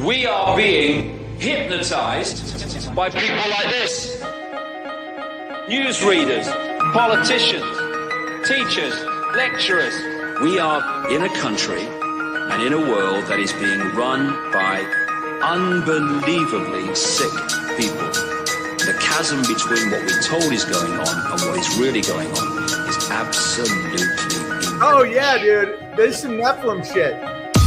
We are being hypnotized by people like this. Newsreaders, politicians, teachers, lecturers. We are in a country and in a world that is being run by unbelievably sick people. The chasm between what we're told is going on and what is really going on is absolutely enormous. Oh yeah, dude. There's some Nephilim shit.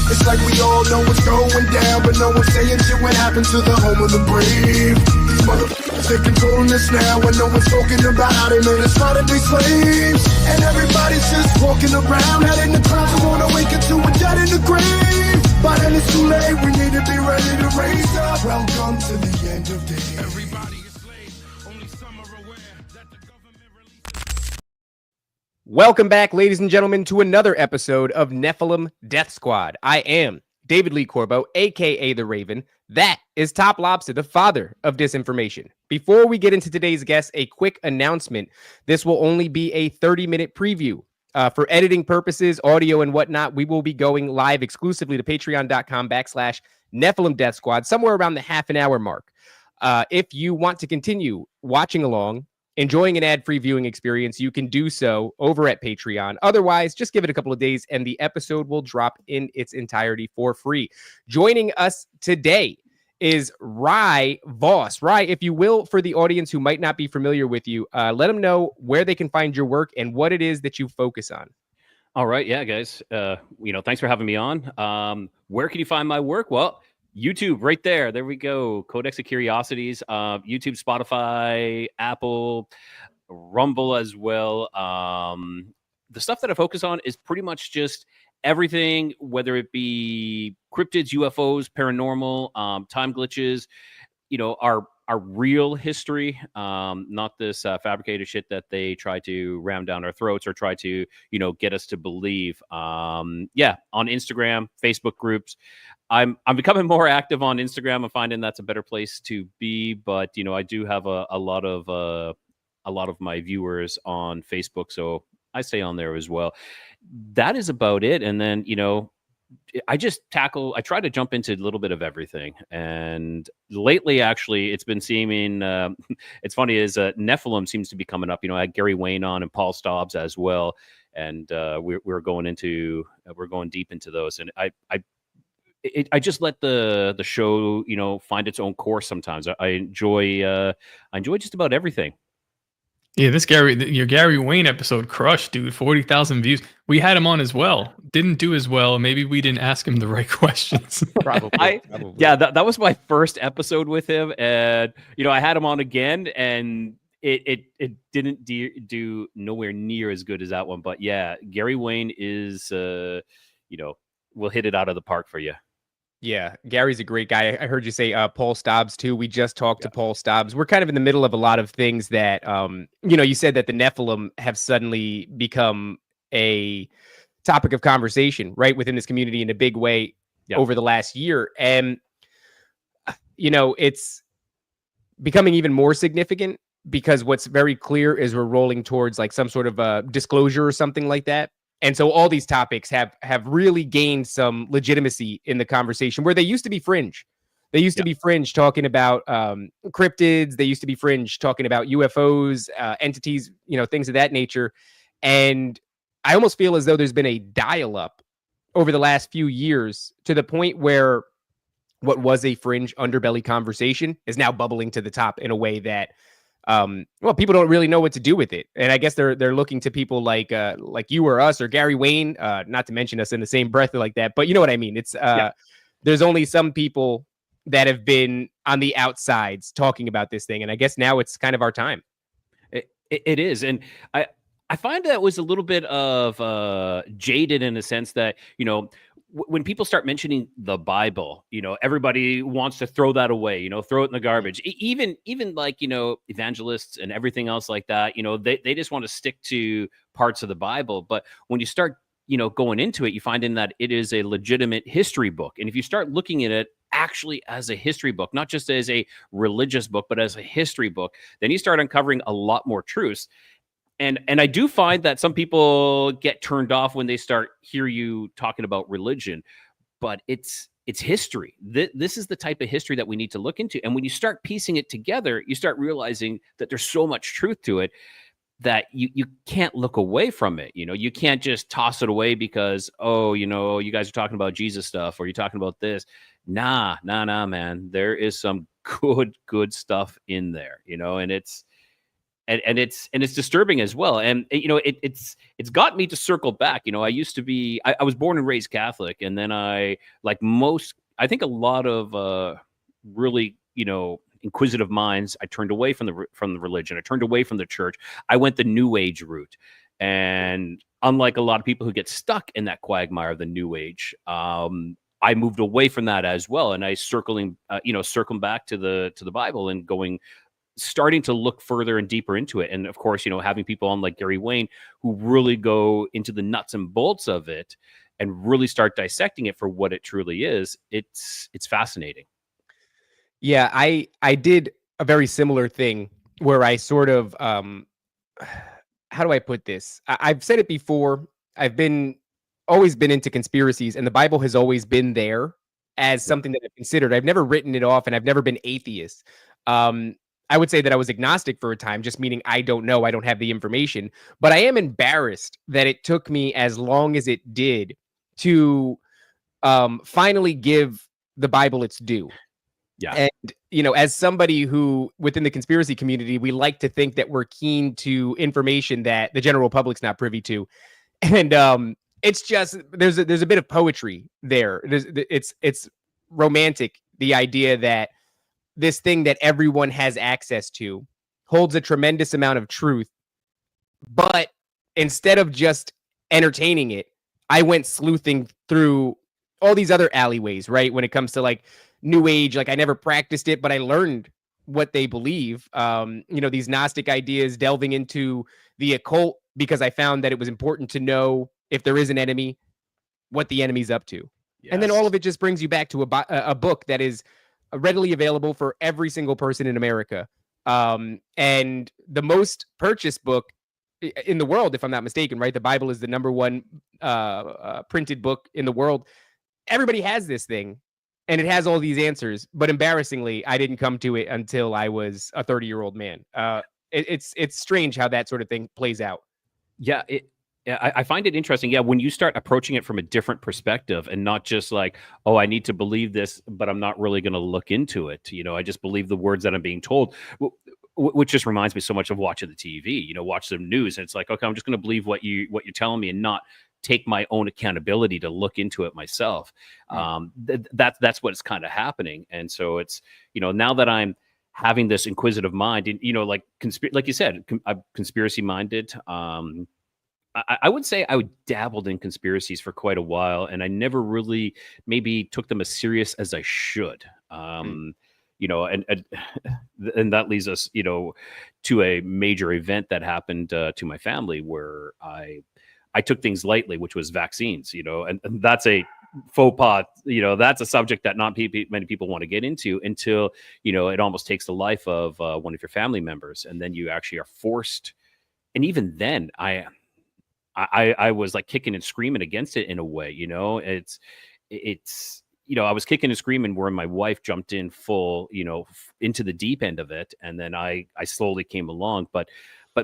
It's like we all know what's going down, but no one's saying shit what happened to the home of the brave. These motherfuckers, they're controlling us now, and no one's talking about how they made us modern day slaves. And everybody's just walking around, head in the clouds, and wanna wake up to a dead in the grave. But then it's too late, we need to be ready to raise up. Welcome to the end of days. Everybody is slaves, only some are aware that the government released. Welcome back, ladies and gentlemen, to another episode of Nephilim Death Squad. I am David Lee Corbo, a.k.a. The Raven. That is Top Lobster, the father of disinformation. Before we get into today's guest, a quick announcement. This will only be a 30-minute preview. For editing purposes, audio and whatnot, we will be going live exclusively to patreon.com/Nephilim Death Squad, somewhere around the half an hour mark. If you want to continue watching along, enjoying an ad-free viewing experience, you can do so over at Patreon. Otherwise, just give it a couple of days and the episode will drop in its entirety for free. Joining us today is Rye Voss. Rye, if you will, for the audience who might not be familiar with you, let them know where they can find your work and what it is that you focus on. All right. Yeah, guys. Thanks for having me on. Where can you find my work? Well, YouTube right there. There we go. Codex of Curiosities, YouTube, Spotify, Apple, Rumble as well. The stuff that I focus on is pretty much just everything, whether it be cryptids, UFOs, paranormal, time glitches, our real history, not this fabricated shit that they try to ram down our throats or try to, get us to believe. On Instagram, Facebook groups. I'm becoming more active on Instagram. I'm finding that's a better place to be, but I do have a lot of my viewers on Facebook, so I stay on there as well. That is about it. And then I try to jump into a little bit of everything. And lately, actually, it's been seeming, it's funny, is Nephilim seems to be coming up. I had Gary Wayne on and Paul Stobbs as well. And we're going deep into those. And I just let the show, find its own course sometimes. I enjoy just about everything. Yeah, your Gary Wayne episode crushed, dude. 40,000 views. We had him on as well. Didn't do as well. Maybe we didn't ask him the right questions. Probably. Yeah, that was my first episode with him, and I had him on again, and it didn't do nowhere near as good as that one. But yeah, Gary Wayne is will hit it out of the park for you. Yeah, Gary's a great guy. I heard you say Paul Stobbs too. We just talked to Paul Stobbs. We're kind of in the middle of a lot of things that, you said that the Nephilim have suddenly become a topic of conversation, right, within this community in a big way over the last year. And, it's becoming even more significant because what's very clear is we're rolling towards like some sort of disclosure or something like that. And so all these topics have really gained some legitimacy in the conversation where they used to be fringe. They used to be fringe talking about cryptids. They used to be fringe talking about UFOs, entities, things of that nature. And I almost feel as though there's been a dial-up over the last few years to the point where what was a fringe underbelly conversation is now bubbling to the top in a way that people don't really know what to do with it. And I guess they're looking to people like you or us or Gary Wayne, not to mention us in the same breath like that, but you know what I mean? It's there's only some people that have been on the outsides talking about this thing. And I guess now it's kind of our time. It is. And I find that was a little bit of jaded in a sense that, when people start mentioning the Bible, everybody wants to throw that away, throw it in the garbage. Even like, evangelists and everything else like that, they just want to stick to parts of the Bible. But when you start, going into it, you find in that it is a legitimate history book. And if you start looking at it actually as a history book, not just as a religious book, but as a history book, then you start uncovering a lot more truths. And I do find that some people get turned off when they start hear you talking about religion, but it's it's history. This is the type of history that we need to look into. And when you start piecing it together, you start realizing that there's so much truth to it that you can't look away from it. You can't just toss it away because, oh, you guys are talking about Jesus stuff, or you're talking about this. Nah, man. There is some good stuff in there, and it's disturbing as well. And it's got me to circle back. I used to be, I was born and raised Catholic, and then I think a lot of really inquisitive minds, I turned away from the religion. I turned away from the church. I went the New Age route, and unlike a lot of people who get stuck in that quagmire of the New Age, I moved away from that as well, and I circling back to the Bible and starting to look further and deeper into it. And of course, having people on like Gary Wayne who really go into the nuts and bolts of it and really start dissecting it for what it truly is. It's fascinating. Yeah, I did a very similar thing where I sort of how do I put this? I've said it before. I've always been into conspiracies, and the Bible has always been there as something that I've considered. I've never written it off, and I've never been atheist. I would say that I was agnostic for a time, just meaning I don't know, I don't have the information. But I am embarrassed that it took me as long as it did to finally give the Bible its due. Yeah. And, as somebody who within the conspiracy community, we like to think that we're keen to information that the general public's not privy to. And it's just, there's a bit of poetry there. It's romantic, the idea that this thing that everyone has access to holds a tremendous amount of truth. But instead of just entertaining it, I went sleuthing through all these other alleyways, right? When it comes to like New Age, like I never practiced it, but I learned what they believe. These Gnostic ideas, delving into the occult, because I found that it was important to know if there is an enemy, what the enemy's up to. Yes. And then all of it just brings you back to a book that is readily available for every single person in America. And the most purchased book in the world, if I'm not mistaken, right? The Bible is the number one printed book in the world. Everybody has this thing, and it has all these answers. But embarrassingly, I didn't come to it until I was a 30-year-old man. It's strange how that sort of thing plays out. Yeah, I find it interesting. Yeah, when you start approaching it from a different perspective and not just like, oh, I need to believe this, but I'm not really going to look into it. I just believe the words that I'm being told, which just reminds me so much of watching the TV. Watch the news, and it's like, okay, I'm just going to believe what you're telling me and not take my own accountability to look into it myself. That's what's kind of happening. And so it's now that I'm having this inquisitive mind, and like you said, I'm conspiracy minded. I would say I dabbled in conspiracies for quite a while, and I never really maybe took them as serious as I should. And that leads us, to a major event that happened to my family where I took things lightly, which was vaccines, and that's a faux pas, that's a subject that not many people want to get into until, it almost takes the life of one of your family members. And then you actually are forced. And even then I was like kicking and screaming against it in a way, it's I was kicking and screaming where my wife jumped in full, into the deep end of it. And then I slowly came along, but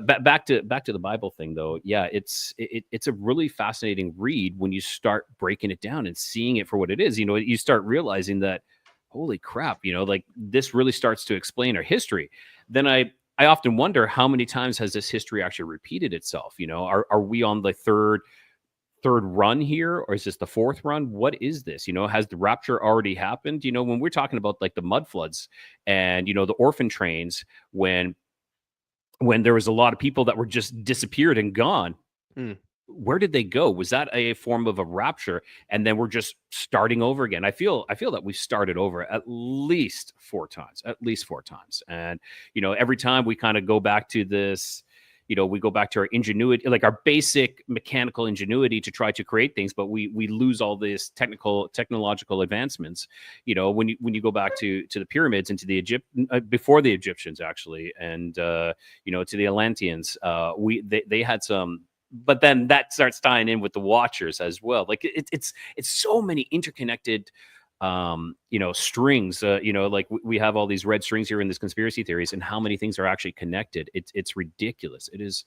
back to the Bible thing though. Yeah, it's a really fascinating read when you start breaking it down and seeing it for what it is. You start realizing that, holy crap, like this really starts to explain our history. Then I often wonder how many times has this history actually repeated itself? Are we on the third run here, or is this the fourth run? What is this? Has the rapture already happened? When we're talking about like the mud floods and the orphan trains, when there was a lot of people that were just disappeared and gone. Where did they go? Was that a form of a rapture? And then we're just starting over again. I feel that we've started over at least four times. And, every time we kind of go back to this, we go back to our ingenuity, like our basic mechanical ingenuity to try to create things, but we lose all this technological advancements. When you go back to the pyramids and to the before the Egyptians actually, and to the Atlanteans, they had some. But then that starts tying in with the Watchers as well. Like it's so many interconnected strings. Like we have all these red strings here in this conspiracy theories, and how many things are actually connected. It's ridiculous. It is,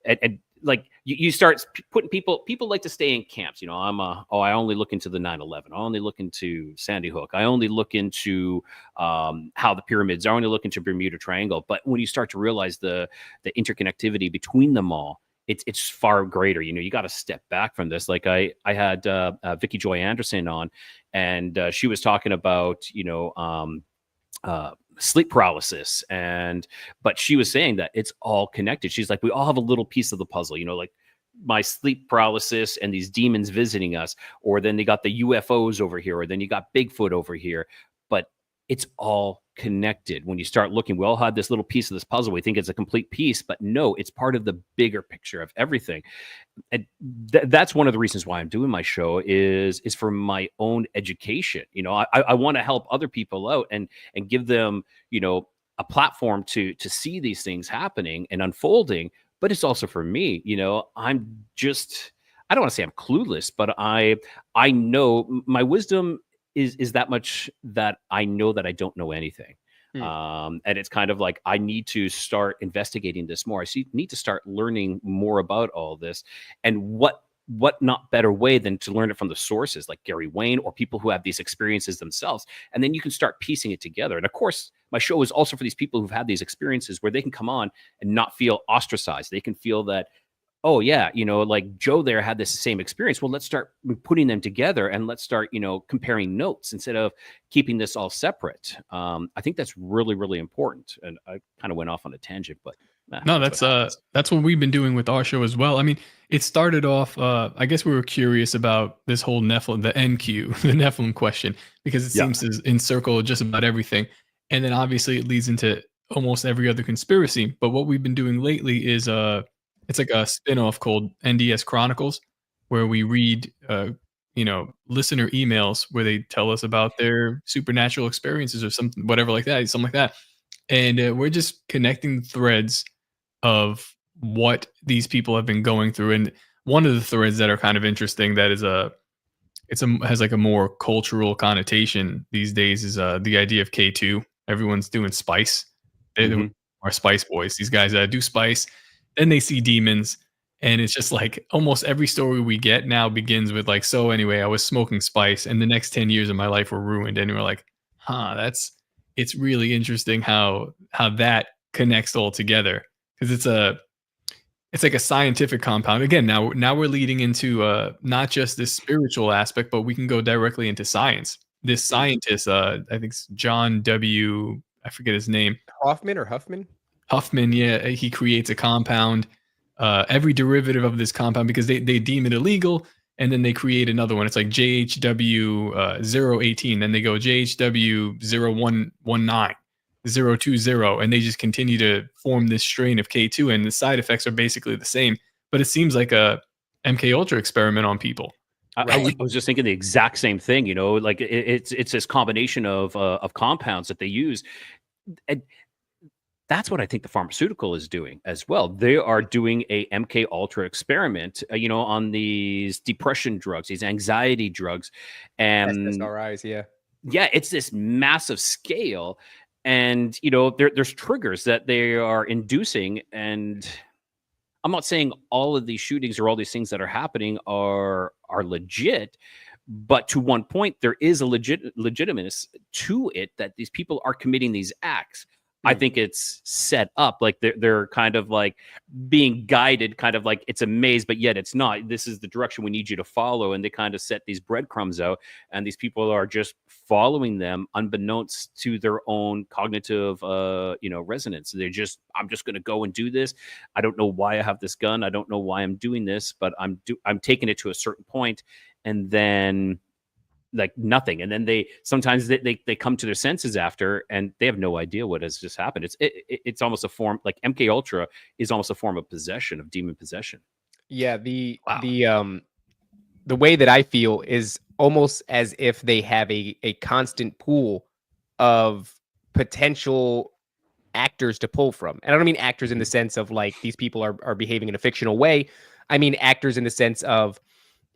and like you start putting people like to stay in camps. I only look into the 9/11. I only look into Sandy Hook. I only look into how the pyramids. I only look into Bermuda Triangle. But when you start to realize the interconnectivity between them all, it's far greater. You got to step back from this. Like I had Vicky Joy Anderson on, and she was talking about sleep paralysis, but she was saying that it's all connected. She's like, we all have a little piece of the puzzle, like my sleep paralysis and these demons visiting us, or then they got the UFOs over here, or then you got Bigfoot over here, but it's all connected. When you start looking, we all have this little piece of this puzzle. We think it's a complete piece, but no, it's part of the bigger picture of everything. And that's one of the reasons why I'm doing my show is for my own education. I want to help other people out and give them, a platform to see these things happening and unfolding. But it's also for me, I'm just, I don't want to say I'm clueless, but I know my wisdom is that much that I know that I don't know anything. And it's kind of like, I need to start investigating this more. Need to start learning more about all this, and what not better way than to learn it from the sources like Gary Wayne or people who have these experiences themselves. And then you can start piecing it together. And of course, my show is also for these people who've had these experiences where they can come on and not feel ostracized. They can feel that, oh yeah, like Joe there had this same experience. Well, let's start putting them together and let's start, comparing notes instead of keeping this all separate. I think that's really, really important. And I kind of went off on a tangent, but no, that's what we've been doing with our show as well. I mean, it started off, I guess we were curious about this whole Nephilim, the NQ, the Nephilim question, because it seems to encircle just about everything. And then obviously it leads into almost every other conspiracy. But what we've been doing lately is, it's like a spin-off called NDS Chronicles, where we read, listener emails where they tell us about their supernatural experiences or something, whatever like that. And we're just connecting threads of what these people have been going through. And one of the threads that are kind of interesting that is has like a more cultural connotation these days is the idea of K2. Everyone's doing spice. They are spice boys. These guys do spice. Then they see demons, and it's just like almost every story we get now begins with like, so anyway, I was smoking spice and the next 10 years of my life were ruined. And we're like, it's really interesting how that connects all together, because it's like a scientific compound. Again, now we're leading into not just this spiritual aspect, but we can go directly into science. This scientist, I think it's John W. I forget his name. Huffman, yeah, he creates a compound, every derivative of this compound, because they deem it illegal, and then they create another one. It's like JHW 018, then they go JHW 0119, 020, and they just continue to form this strain of K2, and the side effects are basically the same. But it seems like a MK Ultra experiment on people. I was just thinking the exact same thing. Like it's this combination of compounds that they use. And that's what I think the pharmaceutical is doing as well. They are doing a MK Ultra experiment, on these depression drugs, these anxiety drugs, and SSRIs. Yeah, it's this massive scale, and there's triggers that they are inducing. And I'm not saying all of these shootings or all these things that are happening are legit, but to one point, there is a legitimacy to it that these people are committing these acts. I think it's set up like they're kind of like being guided, kind of like it's a maze, but yet it's not. This is the direction we need you to follow. And they kind of set these breadcrumbs out, and these people are just following them unbeknownst to their own cognitive, resonance. I'm just going to go and do this. I don't know why I have this gun. I don't know why I'm doing this, but I'm taking it to a certain point, and then like nothing. And then they sometimes they come to their senses after, and they have no idea what has just happened. It's almost a form, like MK Ultra is almost a form of possession, of demon possession. Yeah, the way that I feel is almost as if they have a constant pool of potential actors to pull from. And I don't mean actors in the sense of like these people are behaving in a fictional way. I mean actors in the sense of,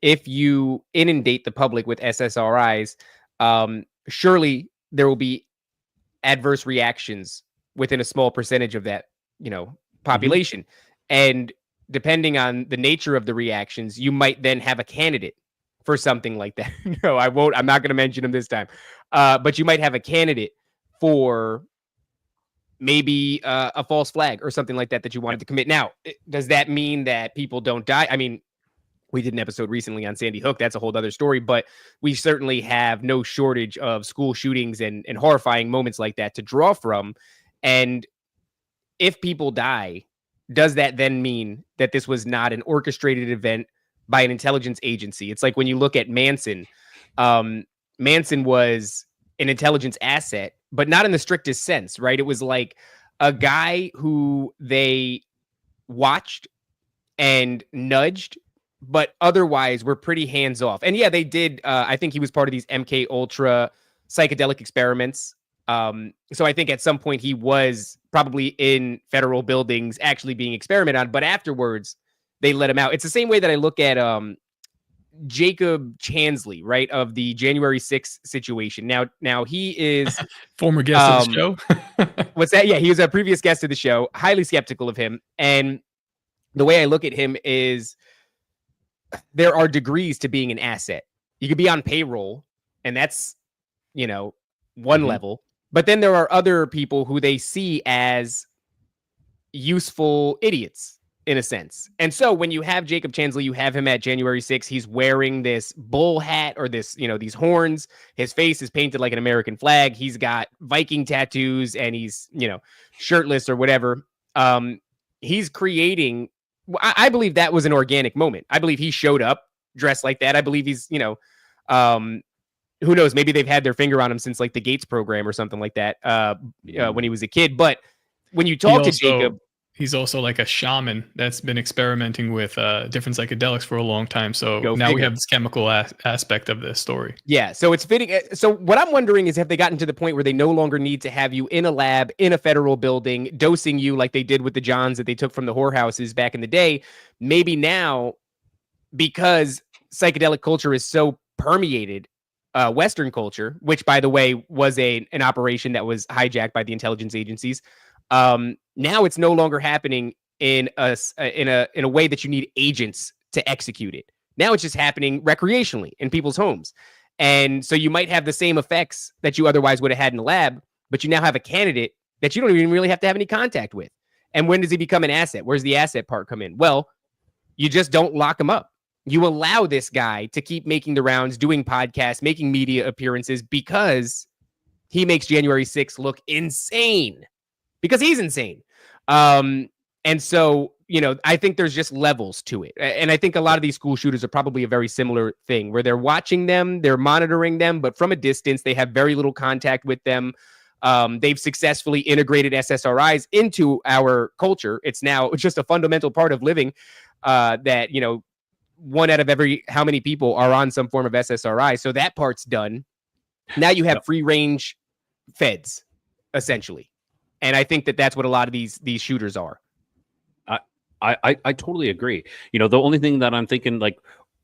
if you inundate the public with SSRIs, surely there will be adverse reactions within a small percentage of that, population. And depending on the nature of the reactions, you might then have a candidate for something like that. No, I'm not going to mention him this time. But you might have a candidate for maybe a false flag or something like that you wanted to commit. Now, does that mean that people don't die? I mean, we did an episode recently on Sandy Hook. That's a whole other story, but we certainly have no shortage of school shootings and horrifying moments like that to draw from. And if people die, does that then mean that this was not an orchestrated event by an intelligence agency? It's like when you look at Manson, Manson was an intelligence asset, but not in the strictest sense, right? It was like a guy who they watched and nudged, but otherwise were pretty hands off. And yeah, they did. I think he was part of these MK Ultra psychedelic experiments. So I think at some point he was probably in federal buildings actually being experimented on, but afterwards they let him out. It's the same way that I look at Jacob Chansley, right, of the January 6th situation. Now he is former guest of the show. What's that? Yeah, he was a previous guest of the show. Highly skeptical of him. And the way I look at him is there are degrees to being an asset. You could be on payroll, and that's, one level. But then there are other people who they see as useful idiots, in a sense. And so when you have Jacob Chansley, you have him at January 6th. He's wearing this bull hat or this, these horns. His face is painted like an American flag. He's got Viking tattoos and he's, shirtless or whatever. He's creating, I believe that was an organic moment. I believe he showed up dressed like that. I believe he's, who knows? Maybe they've had their finger on him since like the Gates program or something like that when he was a kid. But when you talk to Jacob, he's also like a shaman that's been experimenting with different psychedelics for a long time. So now we have this chemical aspect of this story. Yeah. So it's fitting. So what I'm wondering is, have they gotten to the point where they no longer need to have you in a lab, in a federal building, dosing you like they did with the Johns that they took from the whorehouses back in the day? Maybe now, because psychedelic culture is so permeated, Western culture, which by the way was an operation that was hijacked by the intelligence agencies. Now it's no longer happening in a way that you need agents to execute it. Now it's just happening recreationally in people's homes. And so you might have the same effects that you otherwise would have had in the lab, but you now have a candidate that you don't even really have to have any contact with. And when does he become an asset? Where's the asset part come in? Well, you just don't lock him up. You allow this guy to keep making the rounds, doing podcasts, making media appearances because he makes January 6th look insane. Because he's insane. And so, I think there's just levels to it. And I think a lot of these school shooters are probably a very similar thing where they're watching them, they're monitoring them, but from a distance, they have very little contact with them. They've successfully integrated SSRIs into our culture. It's now just a fundamental part of living that, one out of every how many people are on some form of SSRI. So that part's done. Now you have free range feds, essentially. And I think that that's what a lot of these shooters are. I totally agree. The only thing that I'm thinking, like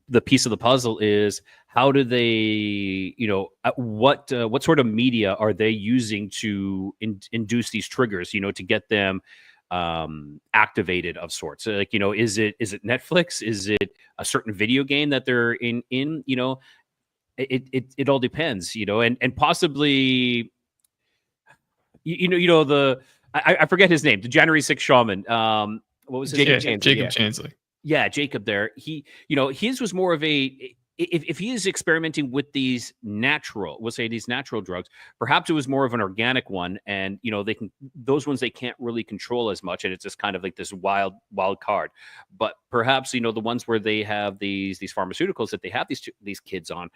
the piece of the puzzle is how do they, what sort of media are they using to induce these triggers, to get them activated of sorts. So, like, is it Netflix? Is it a certain video game that they're in? It all depends, and possibly. I forget his name, the January 6th shaman. What was his name? Jacob Chansley. Yeah, Jacob there. He, his was more of a, if he is experimenting with these natural drugs, perhaps it was more of an organic one. And, those ones they can't really control as much. And it's just kind of like this wild card. But perhaps, the ones where they have these pharmaceuticals that they have these kids on,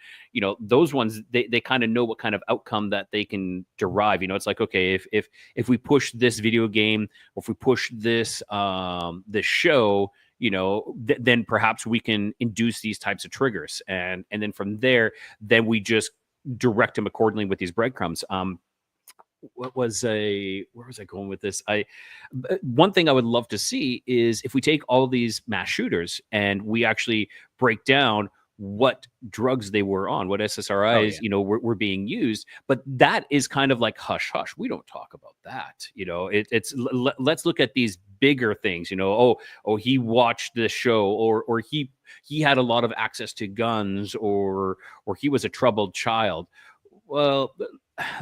those ones, they kind of know what kind of outcome that they can derive. It's like, okay, if we push this video game, or if we push this show, then perhaps we can induce these types of triggers. And then from there, then we just direct them accordingly with these breadcrumbs. Where was I going with this? One thing I would love to see is if we take all these mass shooters and we actually break down what drugs they were on, what SSRIs, were being used. But that is kind of like hush hush. We don't talk about that. Let's look at these bigger things. He watched this show, or he had a lot of access to guns, or he was a troubled child. Well,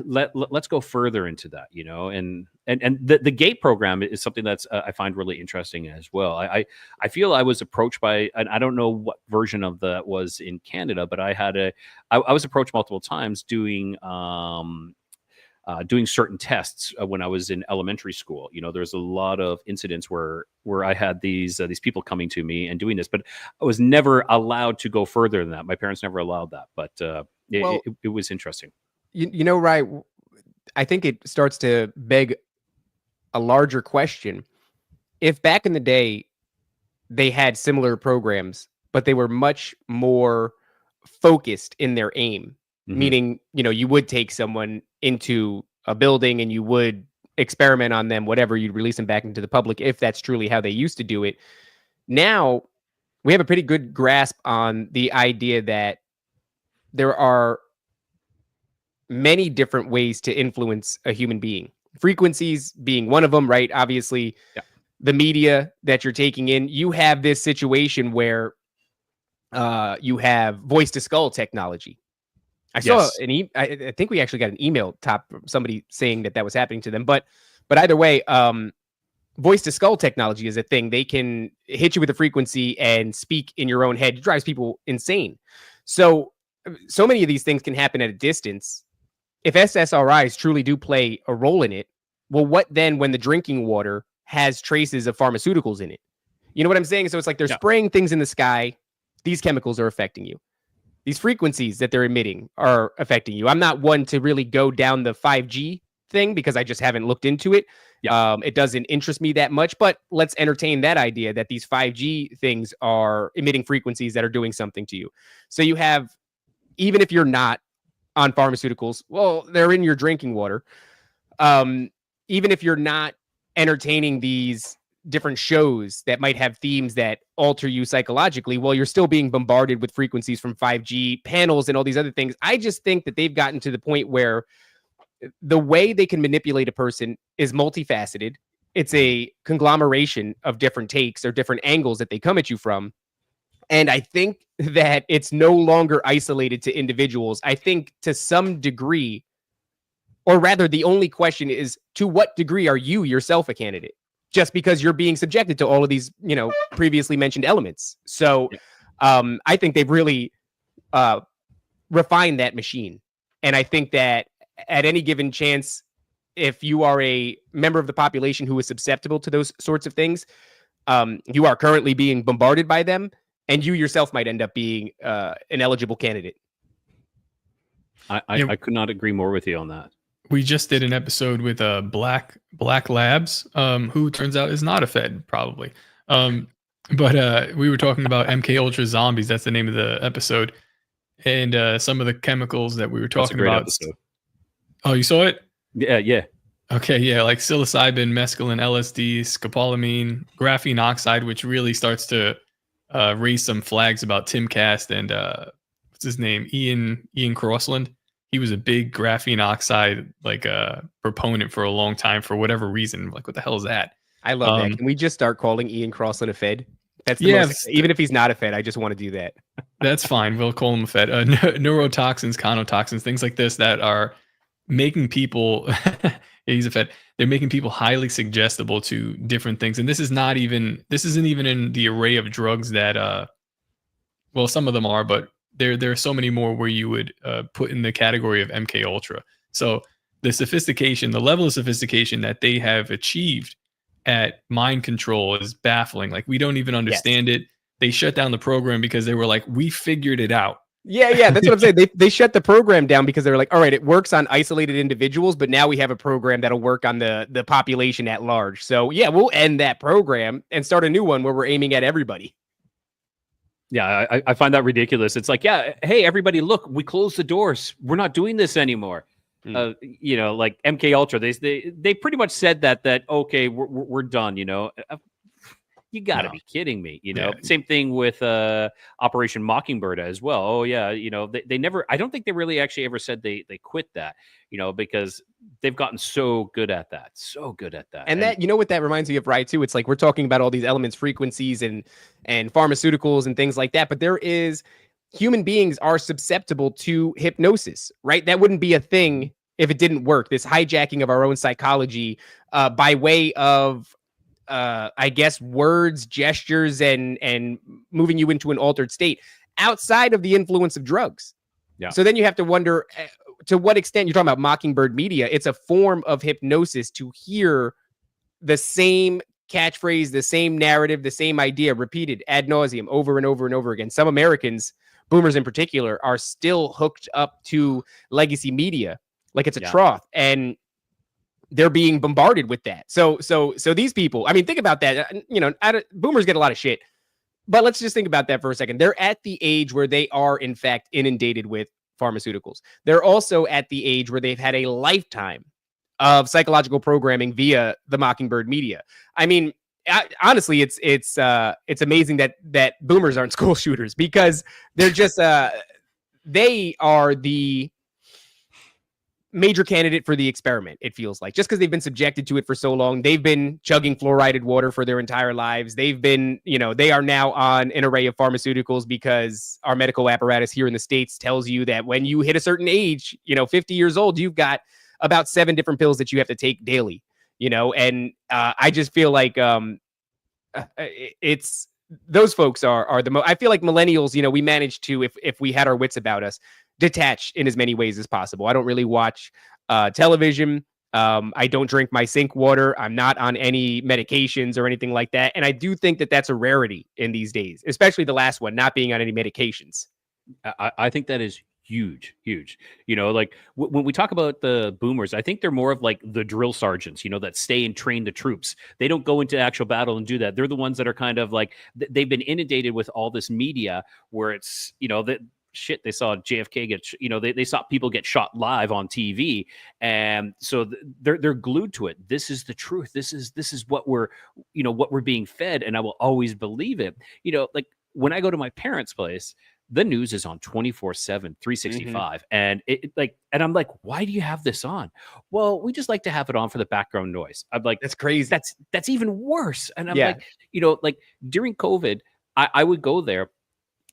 let's go further into that, and the GATE program is something that's I find really interesting as well. I feel I was approached by, and I don't know what version of that was in Canada, but I was approached multiple times doing certain tests when I was in elementary school. There's a lot of incidents where I had these people coming to me and doing this, but I was never allowed to go further than that. My parents never allowed that, but it was interesting. Right. I think it starts to beg a larger question. If back in the day they had similar programs, but they were much more focused in their aim, meaning, you would take someone into a building and you would experiment on them, whatever, you'd release them back into the public, if that's truly how they used to do it. Now we have a pretty good grasp on the idea that there are many different ways to influence a human being, frequencies being one of them, right? Obviously, the media that you're taking in, you have this situation where you have voice to skull technology. I saw I think we actually got an email from somebody saying that was happening to them, but either way, voice to skull technology is a thing. They can hit you with a frequency and speak in your own head. It drives people insane. So many of these things can happen at a distance. If SSRIs truly do play a role in it, well, what then when the drinking water has traces of pharmaceuticals in it? You know what I'm saying? So it's like they're spraying things in the sky. These chemicals are affecting you. These frequencies that they're emitting are affecting you. I'm not one to really go down the 5G thing because I just haven't looked into it. It doesn't interest me that much, but let's entertain that idea that these 5G things are emitting frequencies that are doing something to you. So you have, even if you're not on pharmaceuticals, well, they're in your drinking water. Even if you're not entertaining these different shows that might have themes that alter you psychologically, well, you're still being bombarded with frequencies from 5G panels and all these other things. I just think that they've gotten to the point where the way they can manipulate a person is multifaceted. It's a conglomeration of different takes or different angles that they come at you from. And I think that it's no longer isolated to individuals. I think to some degree, or rather the only question is, to what degree are you yourself a candidate? Just because you're being subjected to all of these, previously mentioned elements. So I think they've really refined that machine. And I think that at any given chance, if you are a member of the population who is susceptible to those sorts of things, you are currently being bombarded by them. And you yourself might end up being an eligible candidate. I could not agree more with you on that. We just did an episode with Black Labs, who turns out is not a Fed, probably. But we were talking about MK Ultra zombies. That's the name of the episode. And some of the chemicals that we were talking about. Episode. Oh, you saw it? Yeah. Okay, yeah, like psilocybin, mescaline, LSD, scopolamine, graphene oxide, which really starts to raise some flags about Timcast and what's his name, Ian Crossland. He was a big graphene oxide proponent for a long time for whatever reason. Like, what the hell is that? I love that. Can we just start calling Ian Crossland a Fed? That's the most, even if he's not a Fed, I just want to do that. That's fine. We'll call him a Fed. Neurotoxins, conotoxins, things like this that are making people. He's a Fed. They're making people highly suggestible to different things, and this isn't even in the array of drugs that. Well, some of them are, but there are so many more where you would put in the category of MK Ultra. So the level of sophistication that they have achieved at mind control is baffling. Like, we don't even understand it. They shut down the program because they were like, we figured it out. Yeah, that's what I'm saying. They shut the program down because they were like, all right, it works on isolated individuals, but now we have a program that'll work on the population at large. So yeah, we'll end that program and start a new one where we're aiming at everybody. Yeah, I find that ridiculous. It's like, yeah, hey, everybody, look, we closed the doors. We're not doing this anymore. Like MK Ultra, they pretty much said that okay, we're done. You got to No. be kidding me. Yeah. Same thing with Operation Mockingbird as well. Oh, yeah. They never, I don't think they really actually ever said they quit that, because they've gotten so good at that. So good at that. And that, what that reminds me of, right, too? It's like we're talking about all these elements, frequencies, and pharmaceuticals and things like that. But human beings are susceptible to hypnosis, right? That wouldn't be a thing if it didn't work. This hijacking of our own psychology by way of, I guess, words, gestures, and moving you into an altered state outside of the influence of drugs. Yeah. So then you have to wonder to what extent you're talking about Mockingbird media. It's a form of hypnosis to hear the same catchphrase, the same narrative, the same idea repeated ad nauseum over and over and over again. Some Americans, boomers in particular, are still hooked up to legacy media like it's a trough, and they're being bombarded with that. So these people, I mean, think about that. Boomers get a lot of shit, but let's just think about that for a second. They're at the age where they are, in fact, inundated with pharmaceuticals. They're also at the age where they've had a lifetime of psychological programming via the Mockingbird media. I mean, honestly, it's amazing that boomers aren't school shooters, because they're just they are the major candidate for the experiment. It feels like, just because they've been subjected to it for so long. They've been chugging fluoridated water for their entire lives. They've been, they are now on an array of pharmaceuticals because our medical apparatus here in the States tells you that when you hit a certain age, 50 years old, you've got about 7 different pills that you have to take daily, and I just feel like it's those folks are the most. I feel like millennials, we managed to, if we had our wits about us, detach in as many ways as possible. I don't really watch television. I don't drink my sink water. I'm not on any medications or anything like that. And I do think that that's a rarity in these days, especially the last one, not being on any medications. I think that is huge. Like when we talk about the boomers, I think they're more of like the drill sergeants, that stay and train the troops. They don't go into actual battle and do that. They're the ones that are kind of like, they've been inundated with all this media where it's, that shit, they saw JFK get, they saw people get shot live on TV. And so they're glued to it. This is the truth. This is what we're being fed. And I will always believe it. Like when I go to my parents' place, the news is on 24/7, 365. And and I'm like, why do you have this on? Well, we just like to have it on for the background noise. I'm like, that's crazy. That's even worse. And I'm like, during COVID, I would go there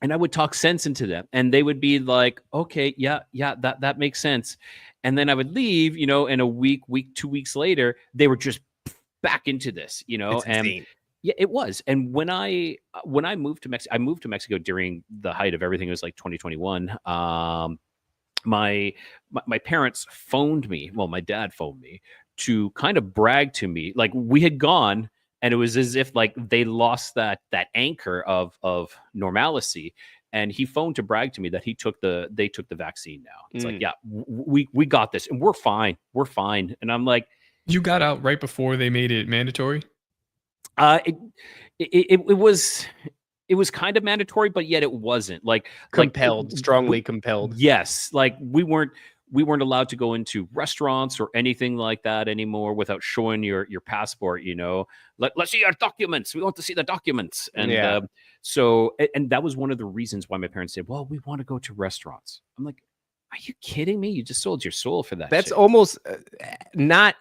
and I would talk sense into them, and they would be like, okay, yeah, that makes sense. And then I would leave, in a week, 2 weeks later, they were just back into this, It's and insane. yeah, it was. And when I moved to Mexico, I moved to Mexico during the height of everything. It was like 2021. My parents phoned me. Well, my dad phoned me to kind of brag to me, like we had gone, and it was as if like they lost that anchor of normalcy. And he phoned to brag to me that they took the vaccine now. It's like, yeah, we got this, and we're fine. And I'm like, you got out right before they made it mandatory. It was kind of mandatory, but yet it wasn't Compelled, strongly compelled. Yes. Like we weren't allowed to go into restaurants or anything like that anymore without showing your passport, let's see your documents. We want to see the documents. And so that was one of the reasons why my parents said, well, we want to go to restaurants. I'm like, are you kidding me? You just sold your soul for that. That's shit. almost not.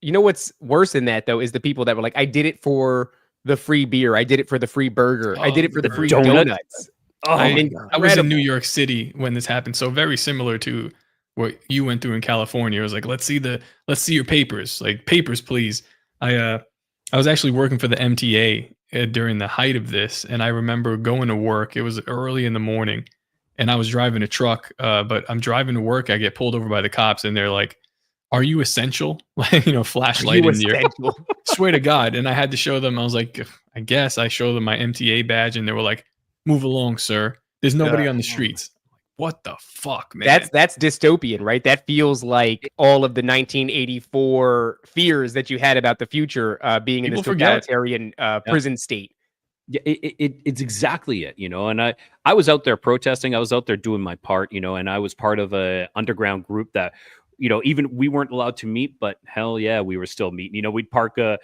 What's worse than that, though, is the people that were like, I did it for the free beer. I did it for the free burger. I did it for the free donuts. Oh, I was in New York City when this happened. So very similar to what you went through in California. It was like, let's see your papers. Like, papers, please. I was actually working for the MTA during the height of this. And I remember going to work. It was early in the morning and I was driving a truck. But I'm driving to work. I get pulled over by the cops and they're like, are you essential? Like, flashlight in your swear to God. And I had to show them. I was like, I guess. I showed them my MTA badge and they were like, move along, sir. There's nobody on the streets. What the fuck, man? That's dystopian, right? That feels like all of the 1984 fears that you had about the future being in this totalitarian prison state. Yeah, it's exactly it, and I was out there protesting. I was out there doing my part, and I was part of a underground group that even we weren't allowed to meet, but hell yeah, we were still meeting. We'd park a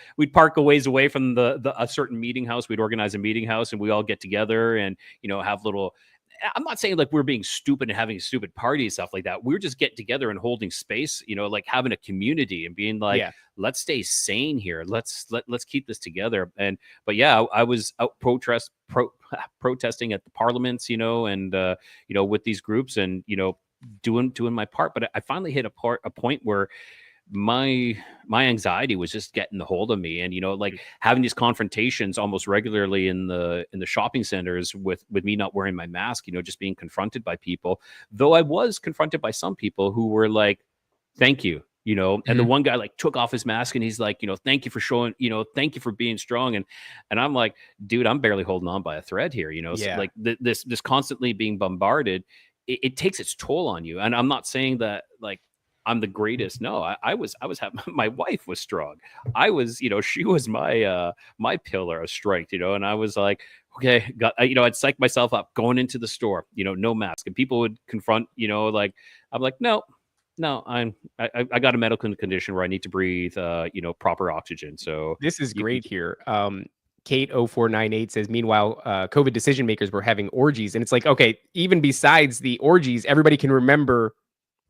ways away from a certain meeting house. We'd organize a meeting house and we all get together and, have little, I'm not saying like we're being stupid and having a stupid party and stuff like that. We're just getting together and holding space, like having a community and being like, let's stay sane here. Let's keep this together. But yeah, I was out protesting at the parliaments, and with these groups and, doing my part. But I finally hit a point where my anxiety was just getting the hold of me, and having these confrontations almost regularly in the shopping centers with me not wearing my mask, just being confronted by people, though I was confronted by some people who were like, thank you, and the one guy like took off his mask and he's like, thank you for showing, thank you for being strong. And I'm like, dude, I'm barely holding on by a thread here, So like this constantly being bombarded, it takes its toll on you. And I'm not saying that like I'm the greatest. No, I was having, my wife was strong. I was, she was my pillar of strength, and I was like, okay, I'd psych myself up going into the store, no mask, and people would confront, like, I'm like, no, I got a medical condition where I need to breathe, proper oxygen. So this is great here. Kate 0498 says, meanwhile, COVID decision makers were having orgies. And it's like, okay, even besides the orgies, everybody can remember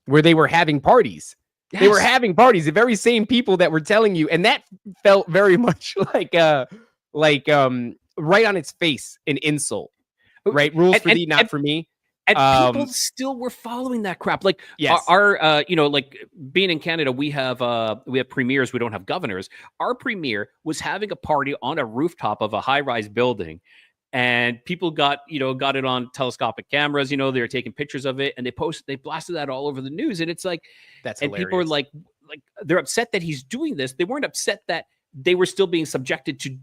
where they were having parties. Yes. They were having parties, the very same people that were telling you. And that felt very much like right on its face, an insult, right? Rules for thee, not for me. And people still were following that crap. Like our like being in Canada, we have premiers. We don't have governors. Our premier was having a party on a rooftop of a high-rise building, and people got it on telescopic cameras. They were taking pictures of it, and they blasted that all over the news. And it's like, that's and hilarious. People are like they're upset that he's doing this. They weren't upset that they were still being subjected to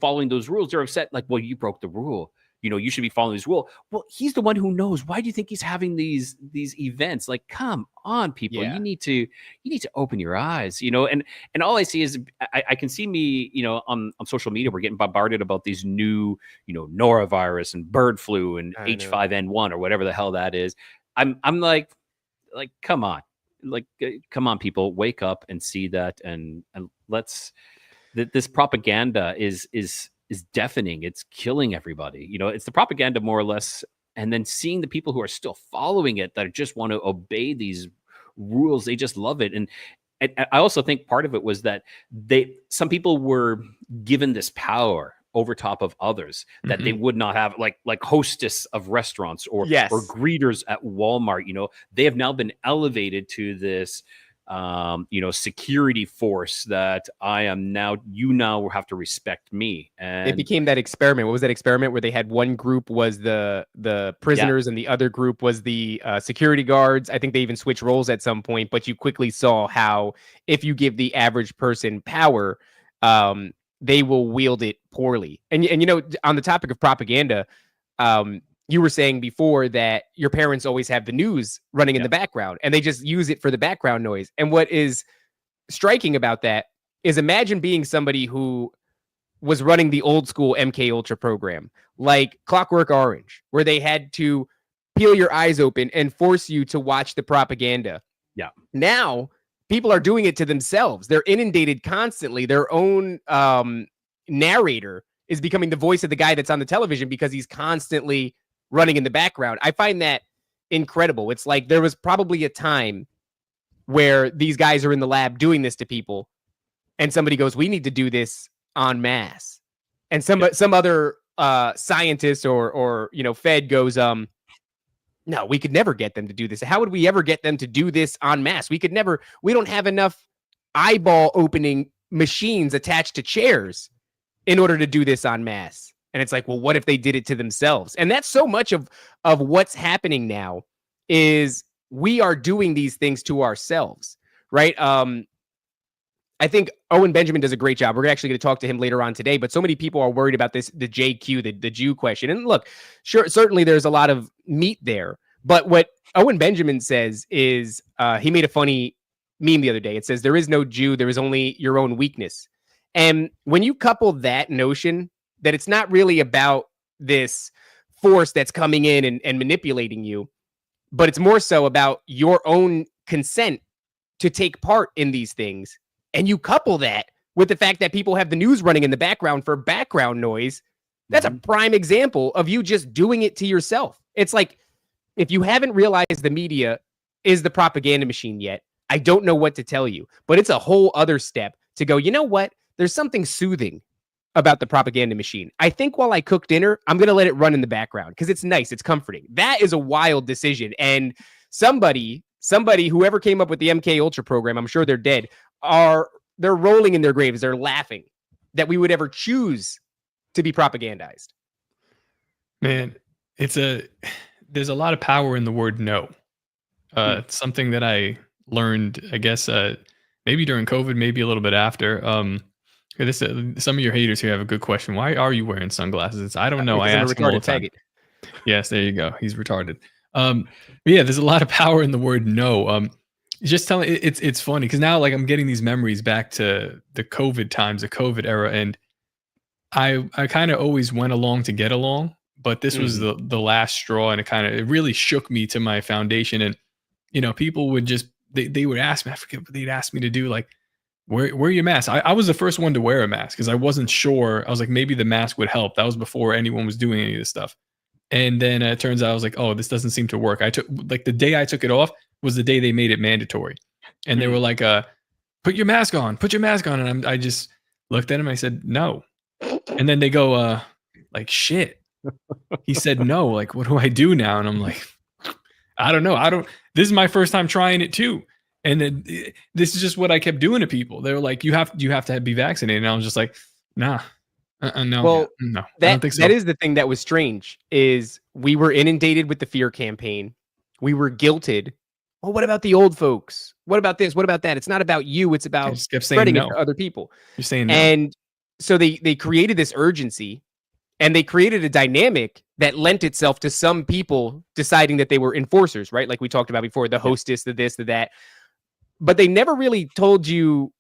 following those rules. They're upset like, well, you broke the rule. You should be following this rule. Well, he's the one who knows. Why do you think he's having these events? Like, come on, people. Yeah. You need to open your eyes, and all I see is I can see me, on social media, we're getting bombarded about these new, norovirus and bird flu and H5N1 or whatever the hell that is. I'm like, come on. Like, come on, people, wake up and see that. And let's, this propaganda is deafening. It's killing everybody. It's the propaganda more or less. And then seeing the people who are still following it, that just want to obey these rules. They just love it. And I also think part of it was that some people were given this power over top of others that they would not have, like hostess of restaurants or greeters at Walmart. They have now been elevated to this security force that I am now, you now have to respect me. And it became that experiment. What was that experiment where they had one group was the prisoners and the other group was the security guards? I think they even switched roles at some point, but you quickly saw how if you give the average person power, they will wield it poorly. And on the topic of propaganda, you were saying before that your parents always have the news running in the background and they just use it for the background noise. And what is striking about that is, imagine being somebody who was running the old school MK Ultra program, like Clockwork Orange, where they had to peel your eyes open and force you to watch the propaganda. Yeah. Now people are doing it to themselves. They're inundated constantly. Their own narrator is becoming the voice of the guy that's on the television because he's constantly running in the background. I find that incredible. It's like there was probably a time where these guys are in the lab doing this to people and somebody goes, we need to do this en masse. And some other scientist or Fed goes, no, we could never get them to do this. How would we ever get them to do this en masse? We don't have enough eyeball opening machines attached to chairs in order to do this en masse. And it's like, well, what if they did it to themselves? And that's so much of what's happening now is we are doing these things to ourselves, right? I think Owen Benjamin does a great job. We're actually going to talk to him later on today, but so many people are worried about this, the JQ, the Jew question. And look, sure, certainly there's a lot of meat there. But what Owen Benjamin says is, he made a funny meme the other day. It says, there is no Jew, there is only your own weakness. And when you couple that notion that it's not really about this force that's coming in and manipulating you, but it's more so about your own consent to take part in these things, and you couple that with the fact that people have the news running in the background for background noise, that's a prime example of you just doing it to yourself. It's like, if you haven't realized the media is the propaganda machine yet, I don't know what to tell you, but it's a whole other step to go, you know what? There's something soothing about the propaganda machine. I think while I cook dinner, I'm going to let it run in the background because it's nice. It's comforting. That is a wild decision. And somebody, whoever came up with the MK Ultra program, I'm sure they're dead, they're rolling in their graves. They're laughing that we would ever choose to be propagandized. Man, there's a lot of power in the word no. It's something that I learned, I guess, maybe during COVID, maybe a little bit after. Some of your haters here have a good question. Why are you wearing sunglasses? I don't know. I ask him all the time. Yes, there you go. He's retarded. But yeah, there's a lot of power in the word no. Just telling it's funny because now like I'm getting these memories back to the COVID times, the COVID era, and I kind of always went along to get along, but this was the last straw, and it really shook me to my foundation. And people would just they would ask me, I forget what they'd ask me to do, like wear your mask. I was the first one to wear a mask because I wasn't sure. I was like, maybe the mask would help. That was before anyone was doing any of this stuff. And then it turns out I was like, oh, this doesn't seem to work. I took like the day I took it off was the day they made it mandatory, and they were like, put your mask on, and I just looked at him. I said no, and then they go, like shit. He said no. Like, what do I do now? And I'm like, I don't know. This is my first time trying it too. And then this is just what I kept doing to people. They were like, you have to be vaccinated. And I was just like, nah, no. Well, no, I that, don't think so. That is the thing that was strange is we were inundated with the fear campaign. We were guilted. Well, what about the old folks? What about this? What about that? It's not about you. It's about spreading it to other people. You're saying no. And so they created this urgency, and they created a dynamic that lent itself to some people deciding that they were enforcers, right? Like we talked about before, the hostess, the this, the that. But they never really told you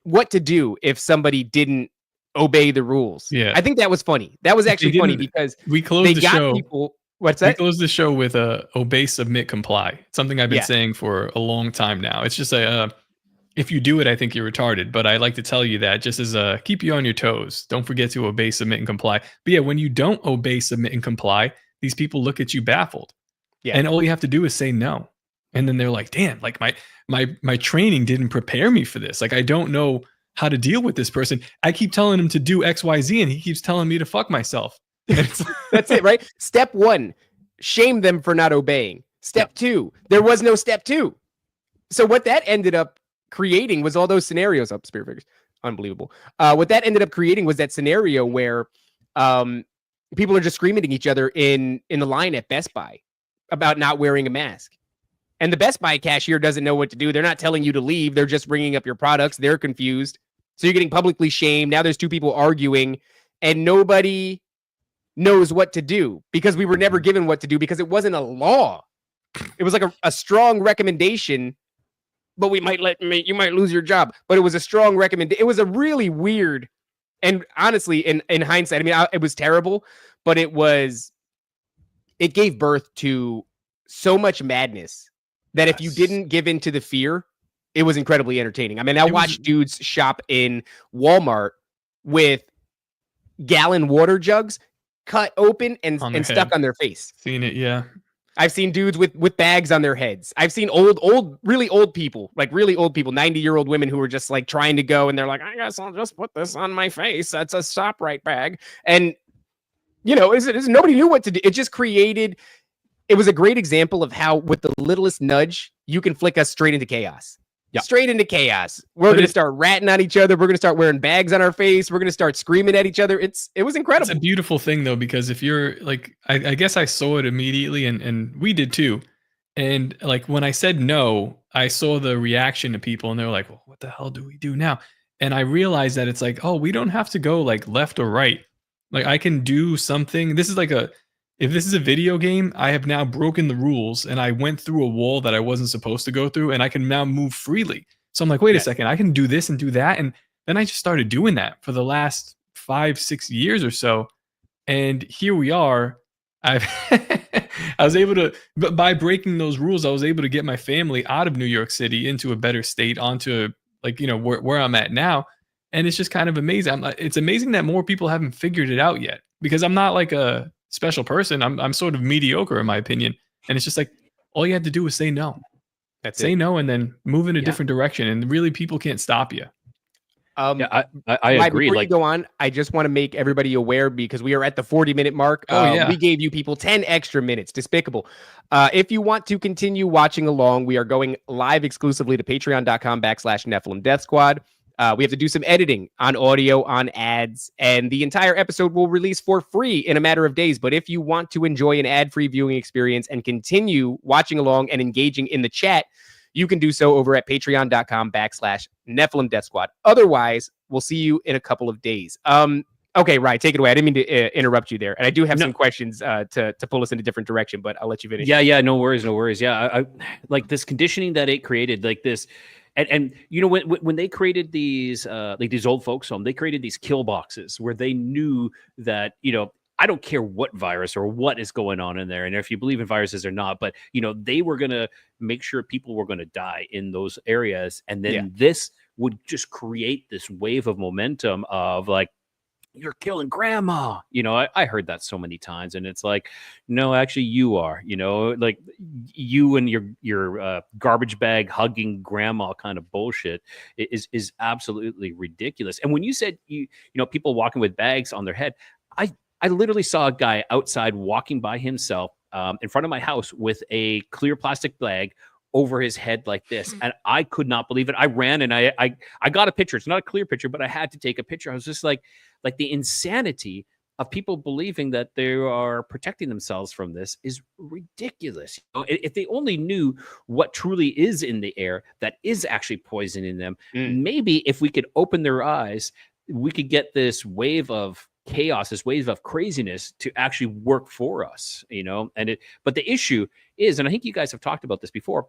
what to do if somebody didn't obey the rules. Yeah. I think that was funny. That was actually funny because we closed the show. What's that? We closed the show with obey, submit, comply. It's something I've been saying for a long time now. It's just if you do it, I think you're retarded. But I like to tell you that just as keep you on your toes. Don't forget to obey, submit, and comply. But yeah, when you don't obey, submit, and comply, these people look at you baffled. Yeah. And all you have to do is say no. And then they're like, damn, like my training didn't prepare me for this. Like, I don't know how to deal with this person. I keep telling him to do X, Y, Z, and he keeps telling me to fuck myself. That's it, right? Step 1, shame them for not obeying. Step 2, there was no step 2. So what that ended up creating was all those scenarios. Spirit figures, unbelievable. What that ended up creating was that scenario where people are just screaming at each other in the line at Best Buy about not wearing a mask. And the Best Buy cashier doesn't know what to do. They're not telling you to leave. They're just bringing up your products. They're confused. So you're getting publicly shamed. Now there's two people arguing, and nobody knows what to do because we were never given what to do because it wasn't a law. It was like a strong recommendation, but you might lose your job. But it was a strong recommendation. It was a really weird, and honestly, in hindsight, I mean, it was terrible, but it gave birth to so much madness that if you didn't give in to the fear, it was incredibly entertaining. I mean, I watched dudes shop in Walmart with gallon water jugs cut open and stuck on their face. Seen it, yeah. I've seen dudes with bags on their heads. I've seen really old people, 90-year-old women who were just like trying to go, and they're like, I guess I'll just put this on my face. That's a ShopRite bag. And, nobody knew what to do. It just created... It was a great example of how, with the littlest nudge, you can flick us straight into chaos. Yeah. Straight into chaos. We're going to start ratting on each other. We're going to start wearing bags on our face. We're going to start screaming at each other. It was incredible. It's a beautiful thing, though, because if you're like, I guess I saw it immediately, and we did too. And like when I said no, I saw the reaction to people, and they were like, well, what the hell do we do now? And I realized that it's like, oh, we don't have to go like left or right. Like I can do something. This is like if this is a video game, I have now broken the rules and I went through a wall that I wasn't supposed to go through, and I can now move freely. So I'm like, wait a second, I can do this and do that. And then I just started doing that for the last 5-6 years or so. And here we are. I've I was able to, but by breaking those rules, I was able to get my family out of New York City into a better state, onto like, you know, where I'm at now. And it's just kind of amazing. It's amazing that more people haven't figured it out yet, because I'm not like a special person. I'm sort of mediocre in my opinion. And it's just like, all you have to do is say no. Say no, and then move in a different direction. And really, people can't stop you. Yeah, I agree. Before Like, you go on, I just want to make everybody aware, because we are at the 40-minute mark. We gave you people 10 extra minutes. Despicable. If you want to continue watching along, we are going live exclusively to patreon.com/Nephilim Death Squad. We have to do some editing on audio, on ads, and the entire episode will release for free in a matter of days. But if you want to enjoy an ad-free viewing experience and continue watching along and engaging in the chat, you can do so over at patreon.com/Nephilim Death Squad. Otherwise, we'll see you in a couple of days. Okay, right. Take it away. I didn't mean to interrupt you there. And I do have some questions to pull us in a different direction, but I'll let you finish. Yeah. No worries. Yeah. I like this conditioning that it created, like this. And you know, when they created these like these old folks home, they created these kill boxes where they knew that, you know, I don't care what virus or what is going on in there, and if you believe in viruses or not, but you know, they were gonna make sure people were gonna die in those areas, and then this would just create this wave of momentum of like, you're killing grandma. You know, I heard that so many times, and it's like, no, actually you are, you know, like you and your garbage bag hugging grandma kind of bullshit is absolutely ridiculous. And when you said you know, people walking with bags on their head, I literally saw a guy outside walking by himself in front of my house with a clear plastic bag over his head like this. And I could not believe it. I ran and I got a picture. It's not a clear picture, but I had to take a picture. I was just like the insanity of people believing that they are protecting themselves from this is ridiculous. You know, if they only knew what truly is in the air that is actually poisoning them, maybe if we could open their eyes, we could get this wave of chaos, this wave of craziness to actually work for us, you know. But the issue is, and I think you guys have talked about this before,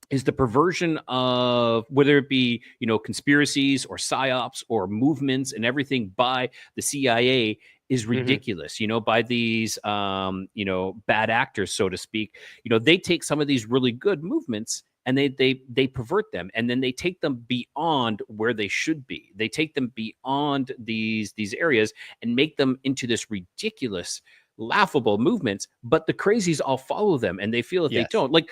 is the perversion of, whether it be, you know, conspiracies or psyops or movements and everything by the CIA is ridiculous, you know, by these, you know, bad actors, so to speak. You know, they take some of these really good movements and they pervert them, and then they take them beyond where they should be. They take them beyond these areas and make them into this ridiculous, laughable movements. But the crazies all follow them, and they feel that they don't. Like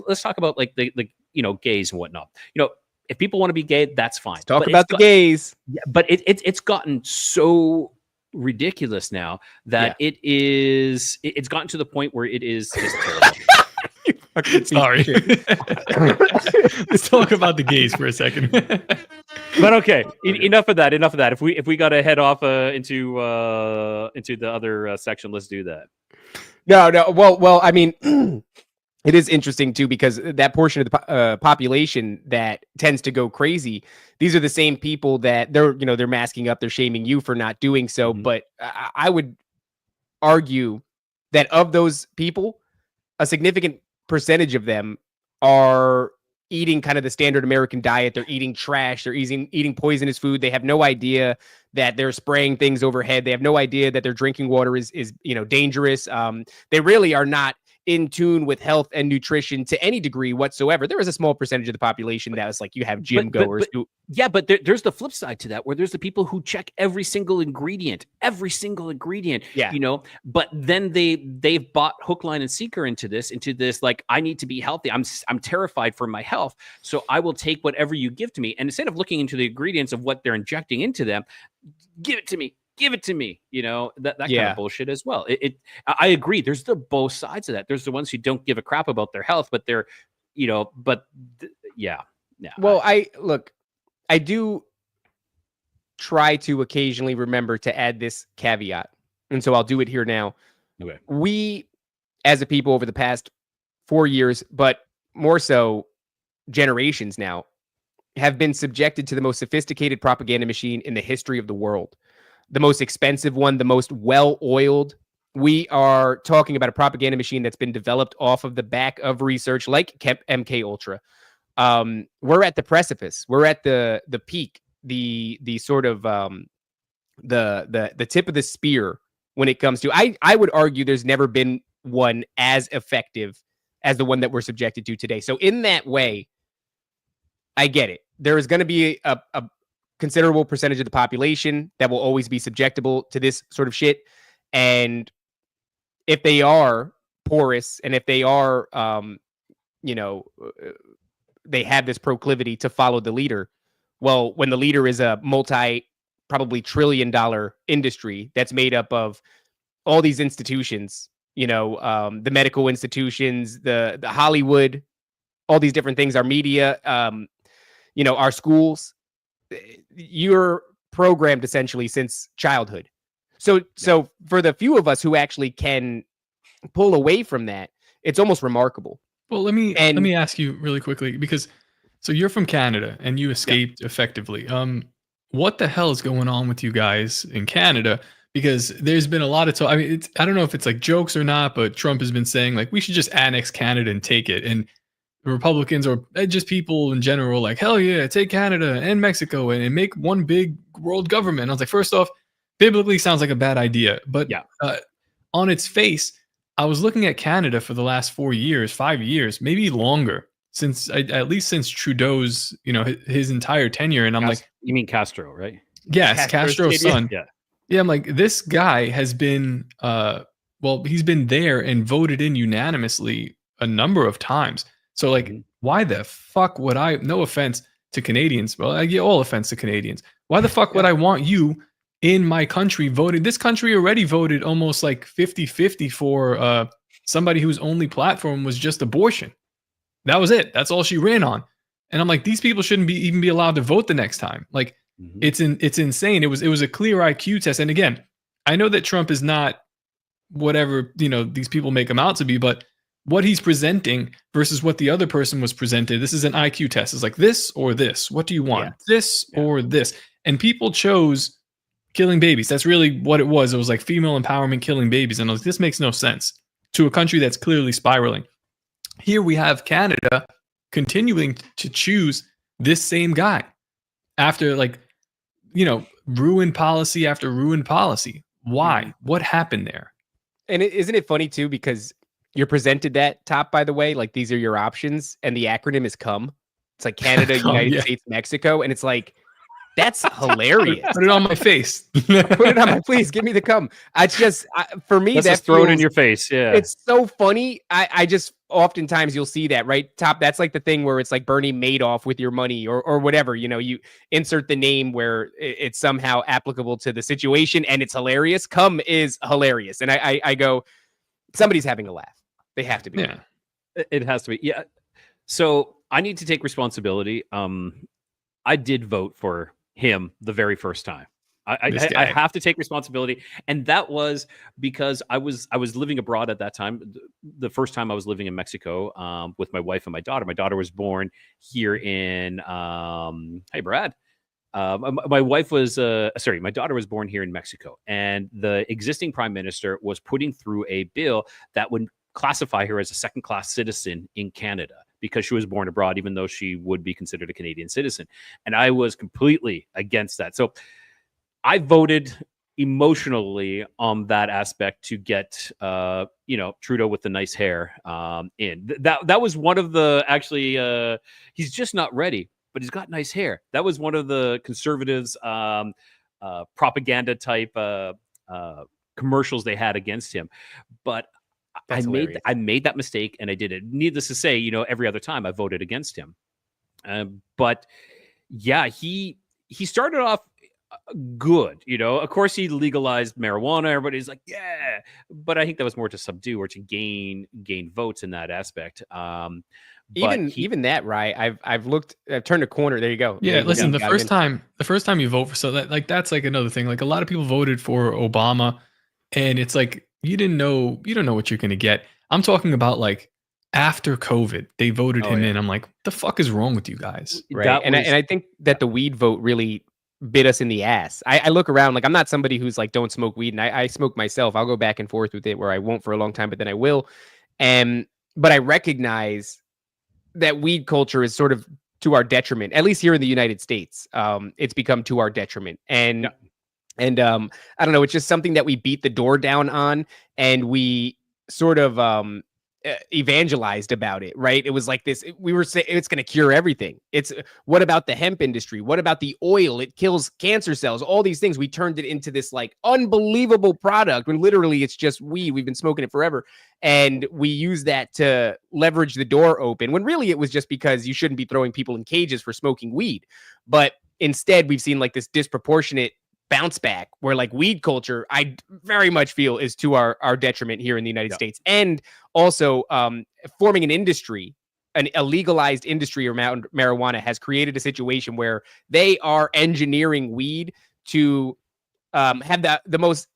let's talk about like you know, gays and whatnot. You know, if people want to be gay, that's fine. Let's talk about the gays. Yeah, but it's gotten so ridiculous now that it's gotten to the point where it is just terrible. Sorry. Let's talk about the gays for a second. But okay, enough of that. If we got to head off into the other section, let's do that. No. Well. I mean, it is interesting too, because that portion of the population that tends to go crazy, these are the same people that they're masking up, they're shaming you for not doing so. But I would argue that of those people, a significant percentage of them are eating kind of the standard American diet. They're eating trash. They're eating poisonous food. They have no idea that they're spraying things overhead. They have no idea that their drinking water is you know, dangerous. They really are not in tune with health and nutrition to any degree whatsoever. There is a small percentage of the population that is like, you have gym goers. But there's the flip side to that, where there's the people who check every single ingredient, you know, but then they've bought hook, line, and sinker into this, like, I need to be healthy. I'm terrified for my health, so I will take whatever you give to me. And instead of looking into the ingredients of what they're injecting into them, give it to me, you know, that kind of bullshit as well. I agree. There's the both sides of that. There's the ones who don't give a crap about their health, but they're, you know, Well, I do try to occasionally remember to add this caveat, and so I'll do it here now. Okay. We, as a people, over the past 4 years, but more so generations now, have been subjected to the most sophisticated propaganda machine in the history of the world. The most expensive one, the most well-oiled. We are talking about a propaganda machine that's been developed off of the back of research like MK Ultra. We're at the precipice. We're at the peak, the sort of the tip of the spear when it comes to. I would argue there's never been one as effective as the one that we're subjected to today. So in that way, I get it. There is going to be a considerable percentage of the population that will always be subjectable to this sort of shit. And if they are porous and if they are, they have this proclivity to follow the leader, well, when the leader is a probably $1 trillion industry that's made up of all these institutions, the medical institutions, the Hollywood, all these different things, our media, our schools, you're programmed essentially since childhood. So for the few of us who actually can pull away from that, it's almost remarkable. Well, let me ask you really quickly, because so you're from Canada and you escaped effectively. What the hell is going on with you guys in Canada? Because there's been a lot of talk. I mean, I don't know if it's like jokes or not, but Trump has been saying like we should just annex Canada and take it. And the Republicans or just people in general, like, hell yeah, take Canada and Mexico and make one big world government. I was like, first off, biblically sounds like a bad idea, but on its face, I was looking at Canada for the last 5 years, maybe longer, at least since Trudeau's, his entire tenure. And I'm like, you mean Castro, right? Yes, Castro's son. Yeah. I'm like, this guy has been, he's been there and voted in unanimously a number of times. So like, why the fuck would I, no offense to Canadians, well, I get all offense to Canadians. Why the fuck would I want you in my country voted? This country already voted almost like 50-50 for somebody whose only platform was just abortion. That was it. That's all she ran on. And I'm like, these people shouldn't even be allowed to vote the next time. Like, it's insane. It was a clear IQ test. And again, I know that Trump is not whatever, these people make him out to be, but what he's presenting versus what the other person was presented, this is an IQ test. It's like this or this. What do you want? This or this? And people chose killing babies. That's really what it was. It was like female empowerment, killing babies. And I was like, this makes no sense to a country that's clearly spiraling. Here we have Canada continuing to choose this same guy after ruined policy after ruined policy. Why? What happened there? And isn't it funny too, because you're presented that top, by the way, like these are your options, and the acronym is COME. It's like Canada, United States, Mexico, and it's like, that's hilarious. Put it on my face. Put it on my, please give me the COME. It's just for me, that's that throw it in your face. Yeah, it's so funny. I just oftentimes you'll see that right top. That's like the thing where it's like Bernie Madoff with your money or whatever. You insert the name where it's somehow applicable to the situation, and it's hilarious. COME is hilarious, and I go, somebody's having a laugh. They have to be. Yeah, it has to be. Yeah. So I need to take responsibility. I did vote for him the very first time. I have to take responsibility, and that was because I was living abroad at that time. The first time I was living in Mexico with my wife and my daughter. My daughter was born here in. Hey, Brad. My wife was my daughter was born here in Mexico, and the existing prime minister was putting through a bill that would classify her as a second-class citizen in Canada because she was born abroad, even though she would be considered a Canadian citizen. And I was completely against that. So I voted emotionally on that aspect to get, Trudeau with the nice hair in. That was one of the, actually, he's just not ready, but he's got nice hair. That was one of the conservatives' propaganda type commercials they had against him. But I made that mistake, and I did it. Needless to say, every other time I voted against him. But yeah, he started off good. Of course, he legalized marijuana. Everybody's like, yeah, but I think that was more to subdue or to gain votes in that aspect. Even that, right? I've turned a corner. There you go. Yeah, listen, the first time you vote for that's like another thing. Like a lot of people voted for Obama, and it's like you don't know what you're gonna get. I'm talking about like after COVID, they voted him in. I'm like, the fuck is wrong with you guys? Right. And I think that the weed vote really bit us in the ass. I look around, like I'm not somebody who's like, don't smoke weed. And I smoke myself. I'll go back and forth with it where I won't for a long time, but then I will. But I recognize that weed culture is sort of to our detriment, at least here in the United States. It's become to our detriment. And I don't know, it's just something that we beat the door down on, and we sort of evangelized about it, right? It was like this, we were saying it's going to cure everything. It's what about the hemp industry? What about the oil? It kills cancer cells, all these things. We turned it into this like unbelievable product when literally it's just weed. We've been smoking it forever. And we use that to leverage the door open when really it was just because you shouldn't be throwing people in cages for smoking weed. But instead we've seen like this disproportionate bounce back where like weed culture, I very much feel is to our detriment here in the United States. And also forming an industry, a legalized industry around marijuana has created a situation where they are engineering weed to have the most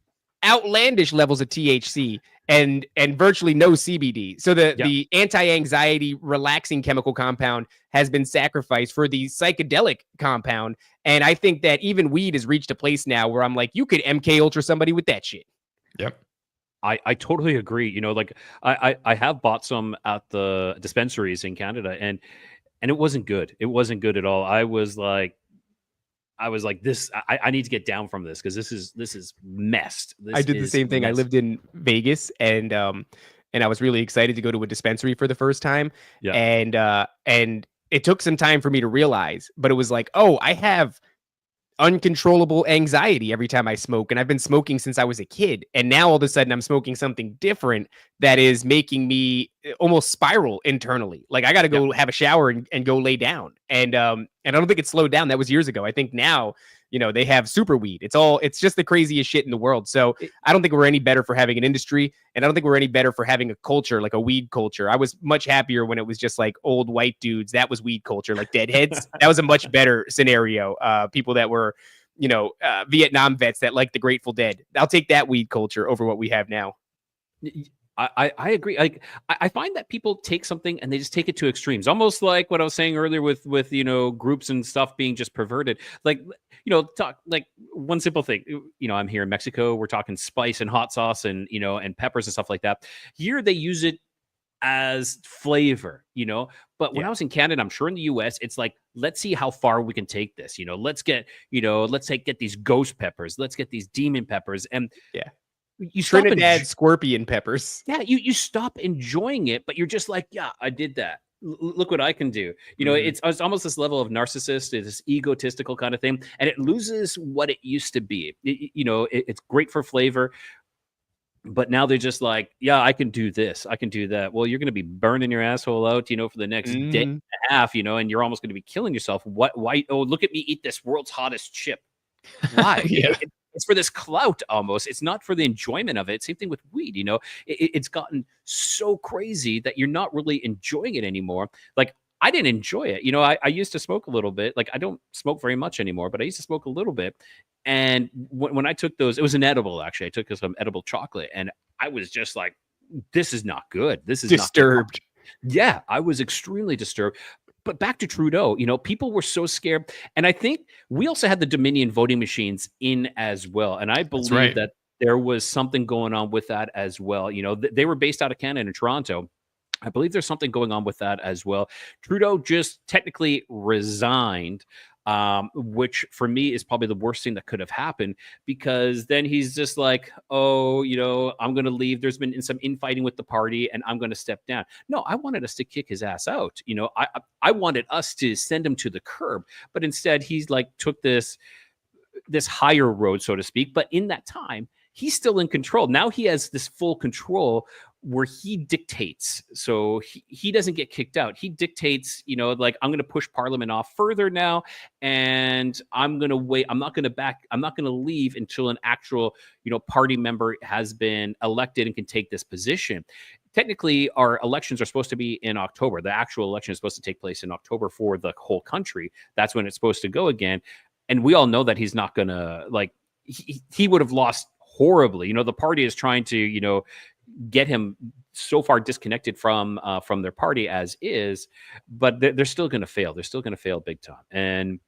outlandish levels of THC and virtually no CBD. So the anti-anxiety relaxing chemical compound has been sacrificed for the psychedelic compound. And I think that even weed has reached a place now where I'm like, you could MK Ultra somebody with that shit. Yep. I totally agree. You know, like I have bought some at the dispensaries in Canada, and it wasn't good. It wasn't good at all. I was like this. I need to get down from this because this is messed. I did the same thing. I lived in Vegas, and I was really excited to go to a dispensary for the first time. Yeah. And it took some time for me to realize, but it was like, oh, I have uncontrollable anxiety every time I smoke, and I've been smoking since I was a kid, and now all of a sudden I'm smoking something different that is making me almost spiral internally. Like I got to go have a shower and go lay down, and I don't think it's slowed down. That was years ago. I think now, you know, they have super weed. It's just the craziest shit in the world. So I don't think we're any better for having an industry, and I don't think we're any better for having a culture, like a weed culture. I was much happier when it was just like old white dudes. That was weed culture, like deadheads. That was a much better scenario. People that were, you know, Vietnam vets that like the Grateful Dead. I'll take that weed culture over what we have now. I agree. Like I find that people take something and they just take it to extremes, almost like what I was saying earlier with you know, groups and stuff being just perverted. Like, you know, talk like one simple thing. You know, I'm here in Mexico. We're talking spice and hot sauce and, you know, and peppers and stuff like that. Here they use it as flavor, you know. But when I was in Canada, I'm sure in the US, it's like, let's see how far we can take this. You know, let's get these ghost peppers. Let's get these demon peppers. And you Trinidad scorpion peppers. Yeah, you stop enjoying it, but you're just like, yeah, I did that. Look what I can do. You know, it's almost this level of narcissist, this egotistical kind of thing, and it loses what it used to be. You know, it's great for flavor, but now they're just like, yeah, I can do this, I can do that. Well, you're going to be burning your asshole out, you know, for the next day and a half, you know, and you're almost going to be killing yourself. Why? Oh, look at me eat this world's hottest chip. Why? It's for this clout almost. It's not for the enjoyment of it. Same thing with weed, you know. It's gotten so crazy that you're not really enjoying it anymore. Like, I didn't enjoy it. You know, I used to smoke a little bit. Like, I don't smoke very much anymore, but I used to smoke a little bit. And when I took those, it was an edible, actually. I took some edible chocolate, and I was just like, this is not good. This is disturbed. Yeah, I was extremely disturbed. But back to Trudeau, you know, people were so scared. And I think we also had the Dominion voting machines in as well. And I believe that there was something going on with that as well. You know, they were based out of Canada in Toronto. I believe there's something going on with that as well. Trudeau just technically resigned, which for me is probably the worst thing that could have happened, because then he's just like, oh, you know, I'm going to leave. There's been some infighting with the party and I'm going to step down. No, I wanted us to kick his ass out. You know, I wanted us to send him to the curb, but instead he's like took this higher road, so to speak. But in that time, he's still in control. Now he has this full control where he dictates. So he doesn't get kicked out. He dictates, you know, like, I'm going to push Parliament off further now, and I'm going to wait. I'm not going to leave until an actual, you know, party member has been elected and can take this position. Technically, our elections are supposed to be in October. The actual election is supposed to take place in October for the whole country. That's when it's supposed to go again. And we all know that he's not going to, like, he would have lost horribly. You know, the party is trying to, you know, get him so far disconnected from their party as is, but they're still going to fail. They're still going to fail big time. And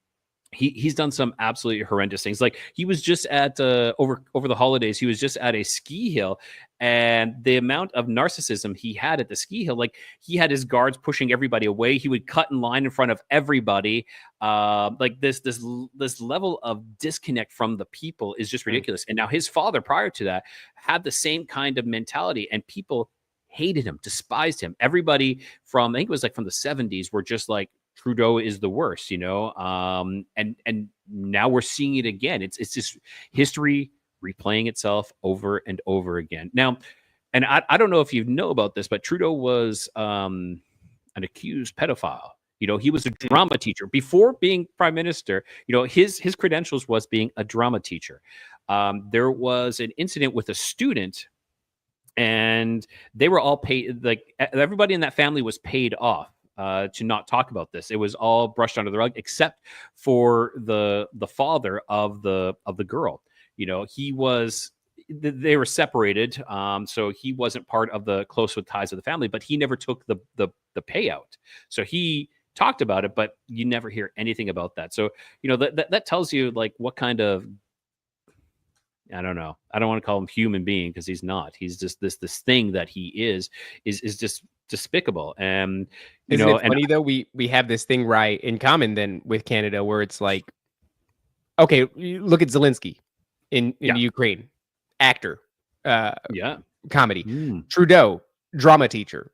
he's done some absolutely horrendous things. Like he was just at over the holidays, he was just at a ski hill, and the amount of narcissism he had at the ski hill, like he had his guards pushing everybody away. He would cut in line in front of everybody. Like this level of disconnect from the people is just ridiculous. And now his father, prior to that, had the same kind of mentality, and people hated him, despised him. Everybody from, I think it was like from the 70s, were just like, Trudeau is the worst, and now we're seeing it again. It's just history replaying itself over and over again. Now, and I don't know if you know about this, but Trudeau was an accused pedophile. He was a drama teacher before being prime minister. His credentials was being a drama teacher. There was an incident with a student, and they were all paid. Like everybody in that family was paid off to not talk about this. It was all brushed under the rug, except for the father of the girl. They were separated, so he wasn't part of the close ties of the family, but he never took the payout. So he talked about it, but you never hear anything about that. So that tells you like what kind of, I don't know. I don't want to call him human being, because he's not. He's just this thing that he is just despicable. And isn't it funny though? We have this thing right in common then with Canada, where it's like, okay, look at Zelensky in Ukraine, actor, comedy. Trudeau, drama teacher,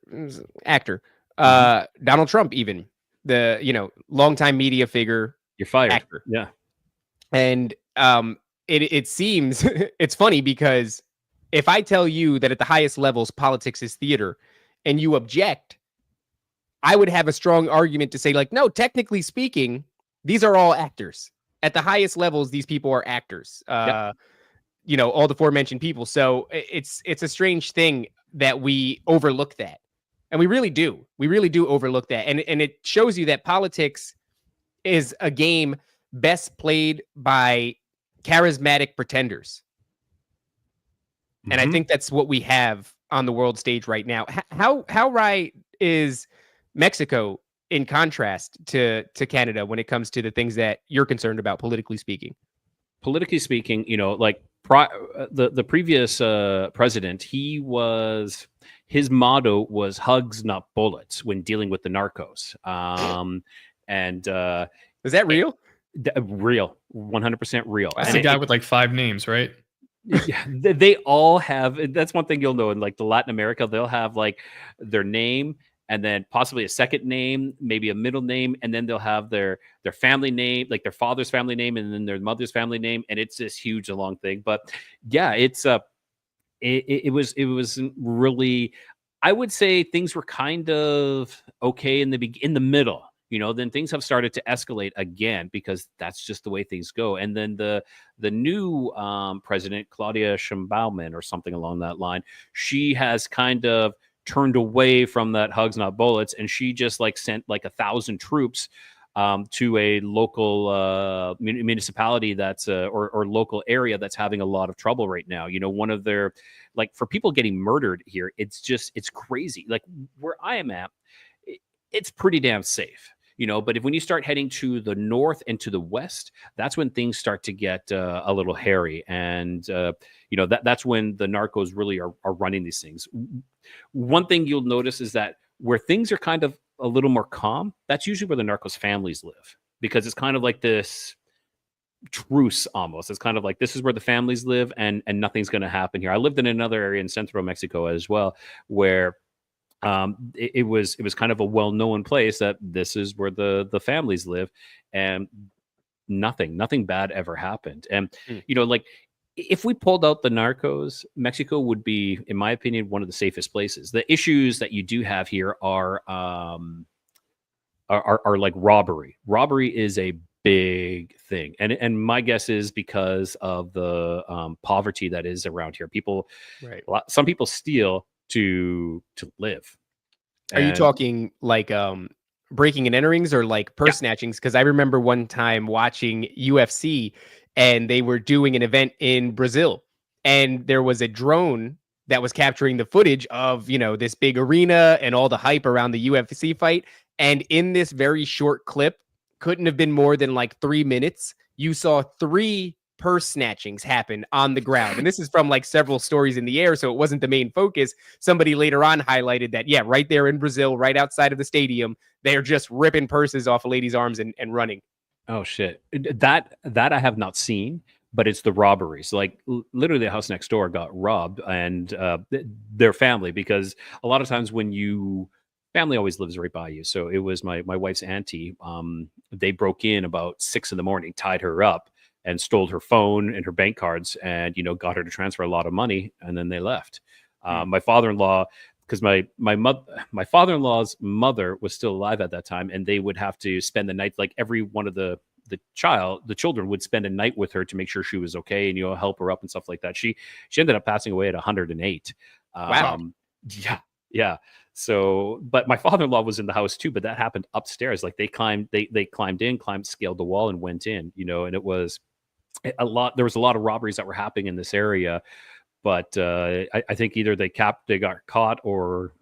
actor. Donald Trump, even the longtime media figure, you're fired, actor. Yeah, and it seems it's funny, because if I tell you that at the highest levels politics is theater, and you object, I would have a strong argument to say, like, no, technically speaking, these are all actors. At the highest levels, these people are actors. All the aforementioned people. So it's a strange thing that we overlook that. And we really do. We really do overlook that. And it shows you that politics is a game best played by charismatic pretenders. And I think that's what we have on the world stage right now. How right is Mexico in contrast to Canada when it comes to the things that you're concerned about, politically speaking? Politically speaking, like the previous president, his motto was hugs, not bullets, when dealing with the narcos. Is that real? Real, 100% real. That's the guy with like 5 names, right? Yeah, they all have. That's one thing you'll know in like the Latin America. They'll have like their name, and then possibly a second name, maybe a middle name, and then they'll have their family name, like their father's family name, and then their mother's family name, and it's this huge long thing. But yeah, it was really, I would say things were kind of okay in the middle. Then things have started to escalate again, because that's just the way things go. And then the new president, Claudia Sheinbaum, or something along that line, she has kind of turned away from that hugs not bullets, and she just like sent like 1,000 troops to a local municipality that's or local area that's having a lot of trouble right now. One of their, like, for people getting murdered here, it's crazy. Like where I am at, it's pretty damn safe. But when you start heading to the north and to the west, that's when things start to get a little hairy. And, that's when the narcos really are running these things. One thing you'll notice is that where things are kind of a little more calm, that's usually where the narcos families live, because it's kind of like this truce almost. It's kind of like, this is where the families live, and nothing's going to happen here. I lived in another area in central Mexico as well, where it was kind of a well-known place that this is where the families live, and nothing bad ever happened. And like, if we pulled out the narcos, Mexico would be, in my opinion, one of the safest places. The issues that you do have here are like robbery. Robbery is a big thing, and my guess is because of the poverty that is around here. People, right? Some people steal to live. Are you talking like breaking and enterings, or like purse snatchings? Because I remember one time watching UFC, and they were doing an event in Brazil, and there was a drone that was capturing the footage of, this big arena and all the hype around the UFC fight. And in this very short clip, couldn't have been more than like 3 minutes. You saw 3 purse snatchings happen on the ground. And this is from like several stories in the air, so it wasn't the main focus. Somebody later on highlighted that, yeah, right there in Brazil, right outside of the stadium, they're just ripping purses off a lady's arms and running. Oh shit. That I have not seen, but it's the robberies. Like literally the house next door got robbed, and their family, because a lot of times when family always lives right by you. So it was my wife's auntie. They broke in about 6 a.m, tied her up, and stole her phone and her bank cards, and got her to transfer a lot of money, and then they left. My father-in-law, because my father-in-law's mother was still alive at that time, and they would have to spend the night, like every one of the children would spend a night with her to make sure she was okay and help her up and stuff like that. She ended up passing away at 108. Wow. Yeah. So, but my father-in-law was in the house too, but that happened upstairs. Like they climbed in, scaled the wall and went in, and it was there was a lot of robberies that were happening in this area, but I think either they got caught or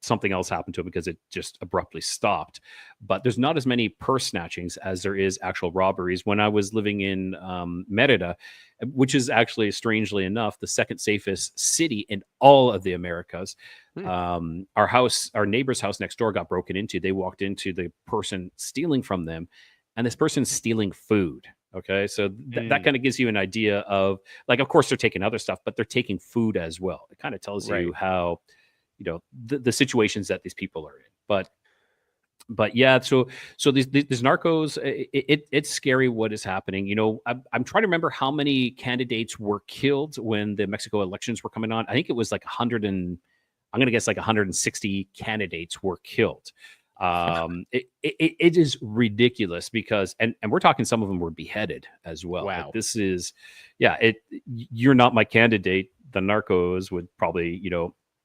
something else happened to it, because it just abruptly stopped. But there's not as many purse snatchings as there is actual robberies. When I was living in Merida, which is actually, strangely enough, the second safest city in all of the Americas, our neighbor's house next door got broken into. They walked into the person stealing from them, and this person's stealing food. Okay, so that kind of gives you an idea of, like, of course they're taking other stuff, but they're taking food as well. It kind of tells you how, the situations that these people are in. But yeah, so these narcos, it's scary what is happening. I'm trying to remember how many candidates were killed when the Mexico elections were coming on. I think it was like 100 and I'm going to guess like 160 candidates were killed. It is ridiculous, because and we're talking, some of them were beheaded as well. Wow. Like, this is, you're not my candidate. The narcos would probably,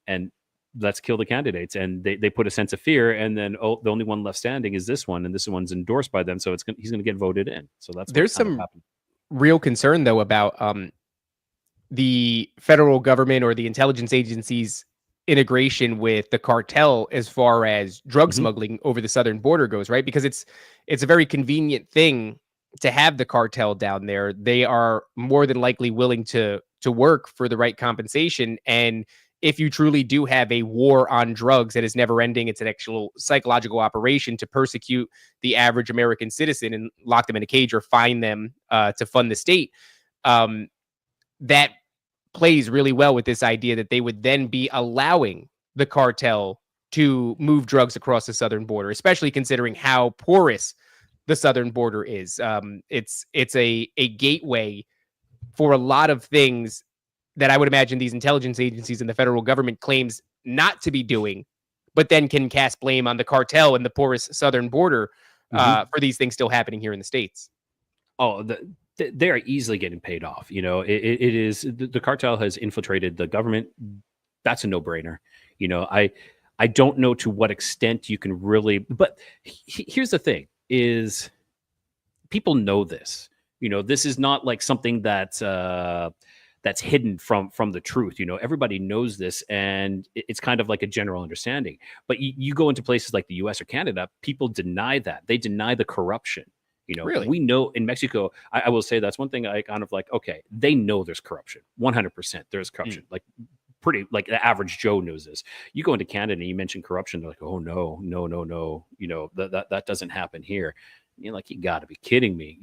and let's kill the candidates. And they put a sense of fear, and then the only one left standing is this one, and this one's endorsed by them, so he's going to get voted in. So there's some real concern though about the federal government or the intelligence agencies integration with the cartel as far as drug smuggling over the southern border goes, right? Because it's a very convenient thing to have the cartel down there. They are more than likely willing to work for the right compensation. And if you truly do have a war on drugs that is never ending, it's an actual psychological operation to persecute the average American citizen and lock them in a cage or fine them to fund the state. That plays really well with this idea that they would then be allowing the cartel to move drugs across the southern border, especially considering how porous the southern border is. It's a gateway for a lot of things that I would imagine these intelligence agencies and the federal government claims not to be doing, but then can cast blame on the cartel and the porous southern border for these things still happening here in the States. Oh, they are easily getting paid off. It is, the cartel has infiltrated the government. That's a no-brainer. I don't know to what extent you can really, but here's the thing is, people know this. This is not like something that's hidden from the truth. Everybody knows this, and it's kind of like a general understanding. But you go into places like the US or Canada, people deny that. They deny the corruption. Really? We know in Mexico, I will say that's one thing I kind of like, okay, they know there's corruption. 100% there's corruption. Like the average Joe knows this. You go into Canada and you mention corruption, they're like, oh no. That doesn't happen here. You're like, you got to be kidding me.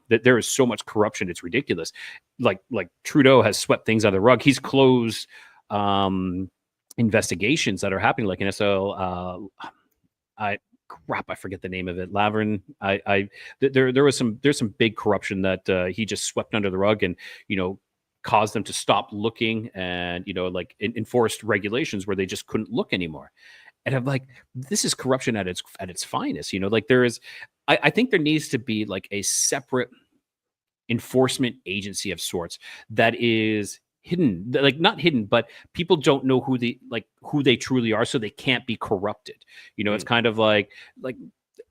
That there is so much corruption, it's ridiculous. Like Trudeau has swept things under the rug. He's closed investigations that are happening, like in SL. I forget the name of it. Laverne. There's some big corruption that he just swept under the rug, and caused them to stop looking, and like enforced regulations where they just couldn't look anymore. And I'm like, this is corruption at its finest. Like there is. I think there needs to be like a separate enforcement agency of sorts that is hidden, like not hidden, but people don't know who they truly are, so they can't be corrupted. It's kind of like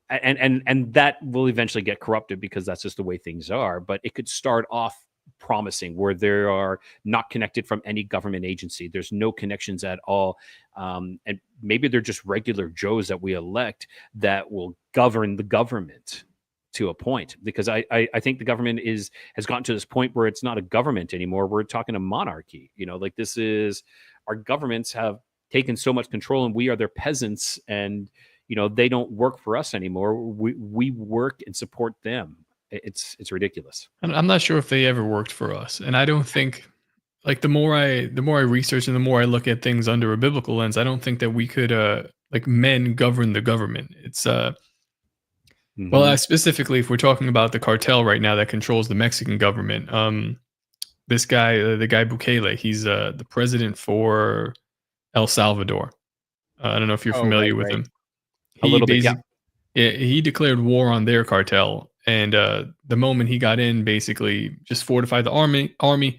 and that will eventually get corrupted, because that's just the way things are. But it could start off promising, where they are not connected from any government agency. There's no connections at all. And maybe they're just regular Joes that we elect that will govern the government. to a point, because I think the government has gotten to this point where it's not a government anymore. We're talking a monarchy. Like this is, our governments have taken so much control, and we are their peasants, and they don't work for us anymore. We work and support them. It's ridiculous. I'm not sure if they ever worked for us, and I don't think, like, the more I research and the more I look at things under a biblical lens, I don't think that we could like men govern the government. It's well, specifically if we're talking about the cartel right now that controls the Mexican government, this guy, the guy Bukele, he's the president for El Salvador. I don't know if you're familiar with him. A little bit, yeah. He declared war on their cartel, and the moment he got in, basically just fortified the army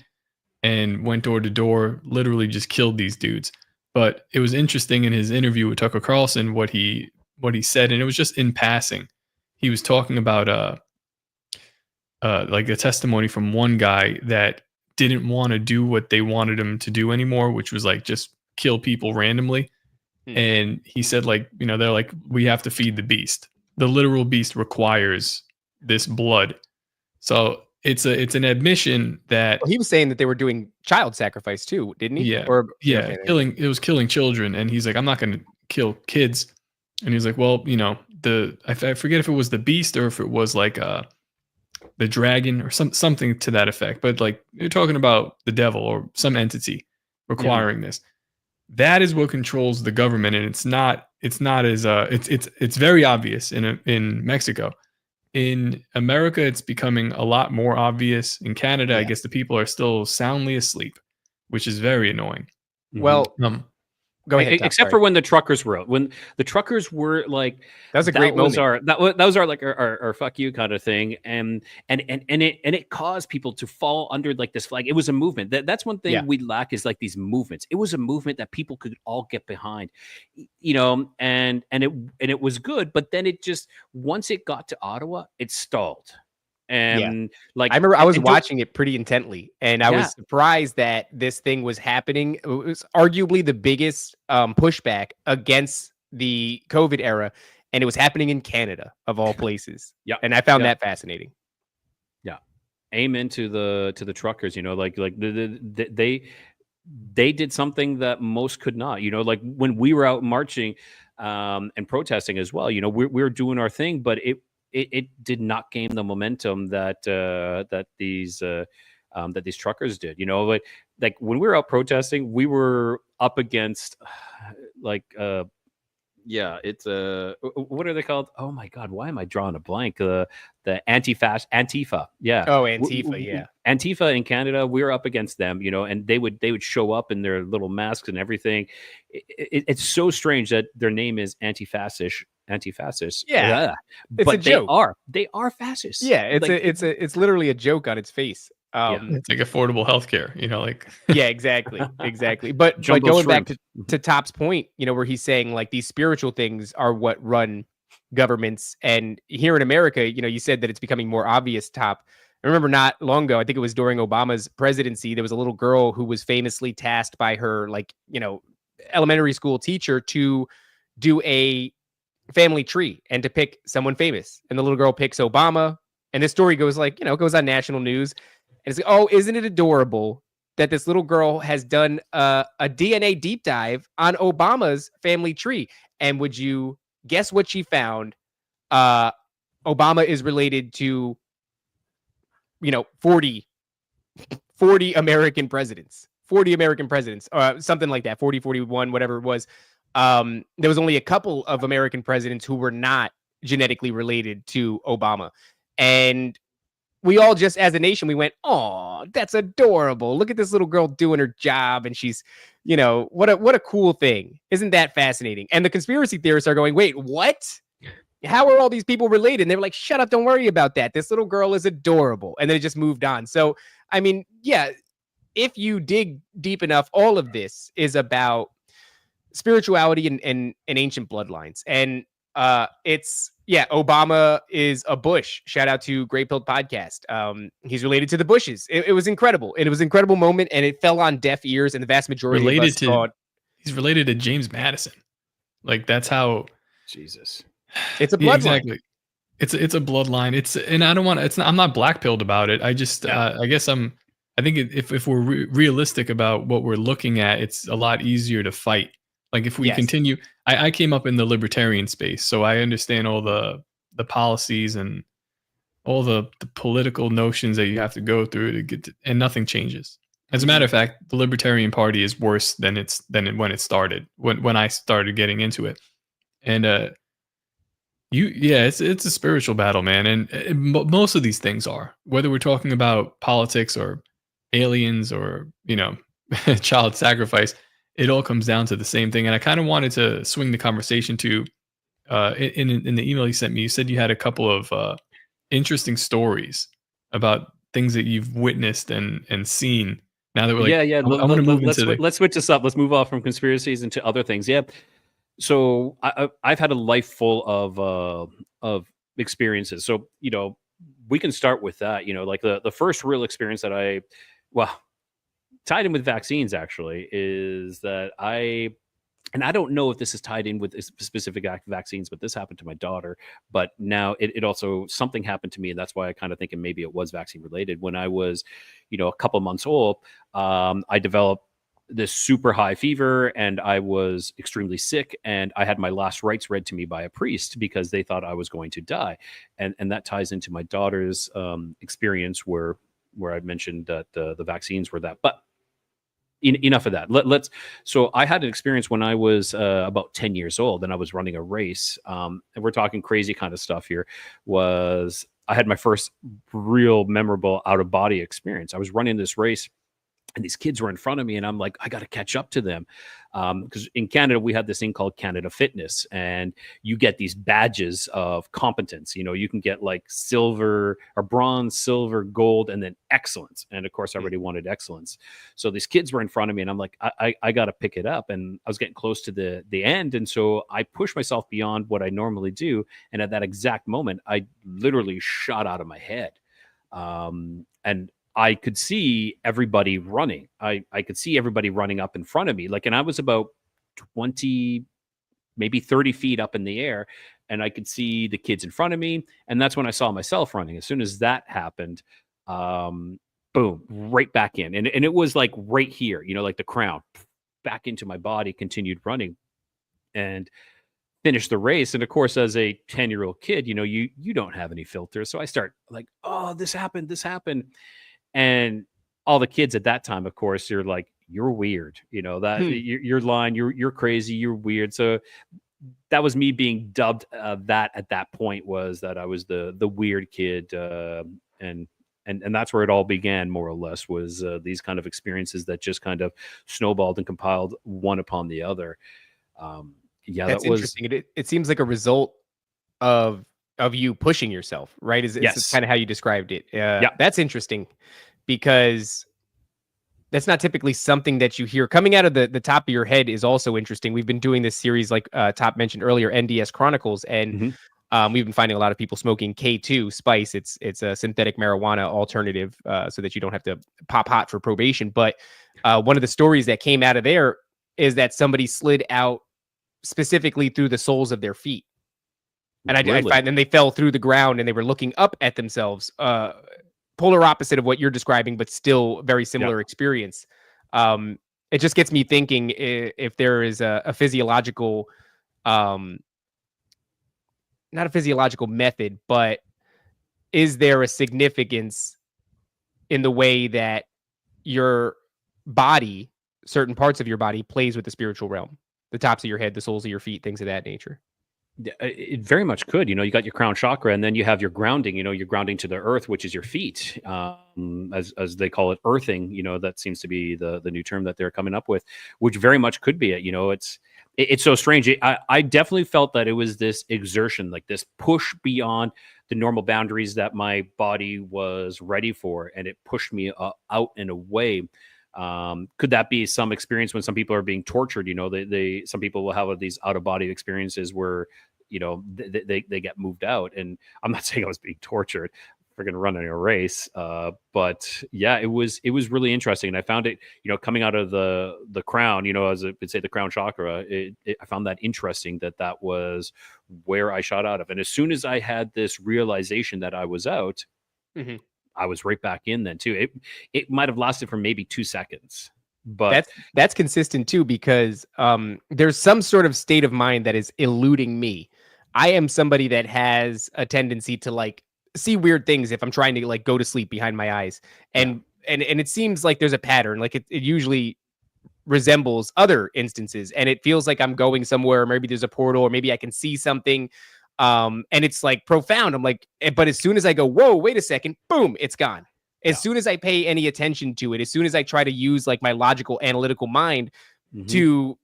and went door to door, literally just killed these dudes. But it was interesting in his interview with Tucker Carlson what he said, and it was just in passing. He was talking about like a testimony from one guy that didn't want to do what they wanted him to do anymore, which was like just kill people randomly. And he said, like, they're like, we have to feed the beast. The literal beast requires this blood. So it's an admission that he was saying that they were doing child sacrifice too, didn't he? Yeah, it was killing children, and he's like, I'm not going to kill kids. And he's like, well, I forget if it was the beast or if it was like the dragon or something to that effect. But like, you're talking about the devil or some entity requiring this. That is what controls the government, and it's not as it's very obvious in Mexico. In America, it's becoming a lot more obvious. In Canada, I guess the people are still soundly asleep, which is very annoying. Well, go ahead. Except for when the truckers were out. When the truckers were like, that was a great moment. That was our like our fuck you kind of thing, and it caused people to fall under like this flag. It was a movement. That's one thing we lack, is like these movements. It was a movement that people could all get behind, and it was good. But then it just, once it got to Ottawa, it stalled. And like, I remember I was watching it pretty intently, and I was surprised that this thing was happening. It was arguably the biggest pushback against the COVID era, and it was happening in Canada of all places. And I found that fascinating. Amen to the truckers. Like they did something that most could not. Like when we were out marching and protesting as well. We were doing our thing, but it did not gain the momentum that these truckers did. Like when we were out protesting, we were up against it's what are they called? Oh my God, why am I drawing a blank? The Antifa. Yeah. Oh, Antifa. Yeah. Antifa in Canada, we were up against them, and they would show up in their little masks and everything. It's so strange that their name is anti-fascist. Yeah, it's but a joke. They are fascists. Yeah, it's literally a joke on its face. It's like affordable healthcare, like yeah, exactly. But going back to Top's point, where he's saying like these spiritual things are what run governments, and here in America, you said that it's becoming more obvious. Top, I remember not long ago, I think it was during Obama's presidency, there was a little girl who was famously tasked by her elementary school teacher to do a family tree and to pick someone famous, and the little girl picks Obama, and this story goes goes on national news, and it's like, oh, isn't it adorable that this little girl has done a DNA deep dive on Obama's family tree? And would you guess what she found? Obama is related to 40 American presidents, something like that, 40, 41, whatever it was. There was only a couple of American presidents who were not genetically related to Obama. And we all just, as a nation, we went, oh, that's adorable. Look at this little girl doing her job. And she's, what a cool thing. Isn't that fascinating? And the conspiracy theorists are going, wait, what? How are all these people related? And they were like, shut up, don't worry about that. This little girl is adorable. And then it just moved on. So, I mean, yeah, if you dig deep enough, all of this is about spirituality and ancient bloodlines. And Obama is a Bush. Shout out to Great Pilled Podcast. He's related to the Bushes. It was incredible. And it was an incredible moment, and it fell on deaf ears, and the vast majority of us thought he's related to James Madison. Like, that's how Jesus. It's a bloodline. Exactly. It's a bloodline. And I don't want. It's not. I'm not blackpilled about it. I just. I guess I'm. I think if we're realistic about what we're looking at, it's a lot easier to fight. Like if we continue. I came up in the libertarian space, so I understand all the policies and all the political notions that you have to go through to get to, and nothing changes. As a matter of fact, the Libertarian Party is worse than when it started, when I started getting into it. And it's a spiritual battle, man. And most of these things are, whether we're talking about politics or aliens or, child sacrifice, it all comes down to the same thing. And I kind of wanted to swing the conversation to in the email you sent me. You said you had a couple of interesting stories about things that you've witnessed and seen. Now that we're I'm going to move into let's switch this up. Let's move off from conspiracies into other things. Yeah. So I've had a life full of experiences. So, we can start with that, like the first real experience that tied in with vaccines actually is that and I don't know if this is tied in with specific vaccines, but this happened to my daughter. But now it also, something happened to me. And that's why I kind of think maybe it was vaccine related. When I was, a couple months old, I developed this super high fever and I was extremely sick. And I had my last rites read to me by a priest because they thought I was going to die. And that ties into my daughter's experience where I mentioned that the vaccines were that. But enough of that. So I had an experience when I was about 10 years old and I was running a race. And we're talking crazy kind of stuff here. I had my first real memorable out of body experience. I was running this race and these kids were in front of me and I'm like, I got to catch up to them. Because in Canada, we had this thing called Canada Fitness and you get these badges of competence. You can get like silver or bronze, silver, gold, and then excellence. And of course, I already wanted excellence. So these kids were in front of me and I'm like, I got to pick it up. And I was getting close to the end. And so I pushed myself beyond what I normally do. And at that exact moment, I literally shot out of my head. And I could see everybody running. I could see everybody running up in front of me. And I was about 20, maybe 30 feet up in the air, and I could see the kids in front of me. And that's when I saw myself running. As soon as that happened, boom, right back in. And it was like right here, like the crown, back into my body, continued running and finished the race. And of course, as a 10-year-old kid, you don't have any filters. So I start like, oh, this happened. And all the kids at that time, of course, you're like, you're weird, you're lying, you're crazy, you're weird. So that was me being dubbed that at that point, was that I was the weird kid. And that's where it all began, more or less, was these kind of experiences that just kind of snowballed and compiled one upon the other. That's interesting. It seems like a result of you pushing yourself, right? Is kind of how you described it. That's interesting because that's not typically something that you hear coming out of the top of your head. Is also interesting. We've been doing this series, like Top mentioned earlier, NDS Chronicles, and we've been finding a lot of people smoking K2 spice. It's a synthetic marijuana alternative, so that you don't have to pop hot for probation. But one of the stories that came out of there is that somebody slid out specifically through the soles of their feet. And I find then they fell through the ground and they were looking up at themselves, polar opposite of what you're describing, but still very similar experience. It just gets me thinking if there is a physiological, not a physiological method, but is there a significance in the way that your body, certain parts of your body, plays with the spiritual realm, the tops of your head, the soles of your feet, things of that nature? It very much could. You got your crown chakra, and then you have your grounding. You're grounding to the earth, which is your feet, as they call it, earthing. That seems to be the new term that they're coming up with, which very much could be it. It's so strange. I definitely felt that it was this exertion, like this push beyond the normal boundaries that my body was ready for, and it pushed me out and away. Could that be some experience when some people are being tortured? Some people will have these out of body experiences where, they get moved out. And I'm not saying I was being tortured. freaking running a race. But yeah, it was really interesting. And I found it, coming out of the crown, as I would say, the crown chakra, I found that interesting that was where I shot out of. And as soon as I had this realization that I was out, I was right back in then too. It might have lasted for maybe 2 seconds. But that's consistent too, because there's some sort of state of mind that is eluding me. I am somebody that has a tendency to like see weird things if I'm trying to like go to sleep behind my eyes. And it seems like there's a pattern. Like it usually resembles other instances, and it feels like I'm going somewhere. Maybe there's a portal, or maybe I can see something. And it's like profound. I'm like, but as soon as I go, whoa, wait a second, boom, it's gone. As soon as I pay any attention to it, as soon as I try to use like my logical, analytical mind to,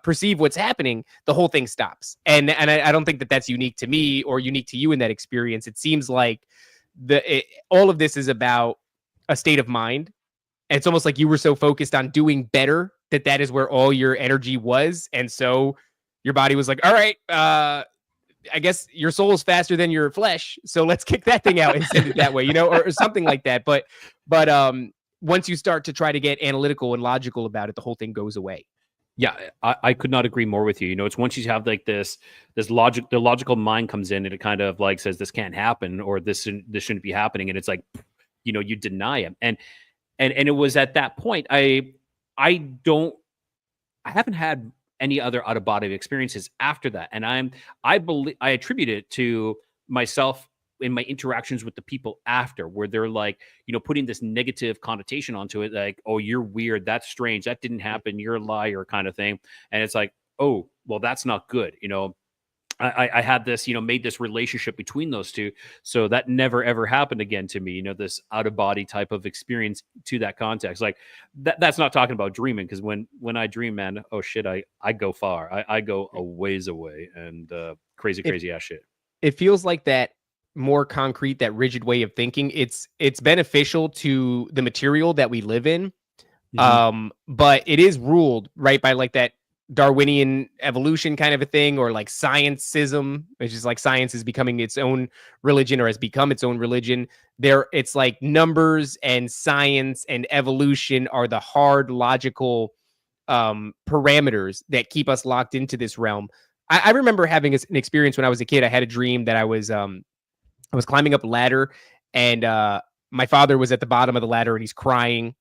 perceive what's happening, the whole thing stops. And I don't think that that's unique to me or unique to you in that experience. It seems like all of this is about a state of mind. And it's almost like you were so focused on doing better that is where all your energy was. And so your body was like, all right, I guess your soul is faster than your flesh, so let's kick that thing out and send it that way, or something like that. But once you start to try to get analytical and logical about it, the whole thing goes away. Yeah, I could not agree more with you. It's once you have like this logic, the logical mind comes in and it kind of like says this can't happen, or this shouldn't be happening, and it's like, you deny it. And it was at that point I haven't had any other out of body experiences after that. And I believe I attribute it to myself in my interactions with the people after, where they're like, putting this negative connotation onto it. Like, oh, you're weird. That's strange. That didn't happen. You're a liar kind of thing. And it's like, oh, well, that's not good. I had this, made this relationship between those two. So that never, ever happened again to me, this out of body type of experience to that context. Like that's not talking about dreaming. Cause when I dream, man, oh shit, I go far. I go a ways away, and crazy ass shit. It feels like that more concrete, that rigid way of thinking. It's beneficial to the material that we live in. But it is ruled right by like that Darwinian evolution kind of a thing, or like scientism, which is like science is becoming its own religion, or has become its own religion. It's like numbers and science and evolution are the hard logical parameters that keep us locked into this realm. I remember having an experience when I was a kid. I had a dream that I was climbing up a ladder, and my father was at the bottom of the ladder and he's crying,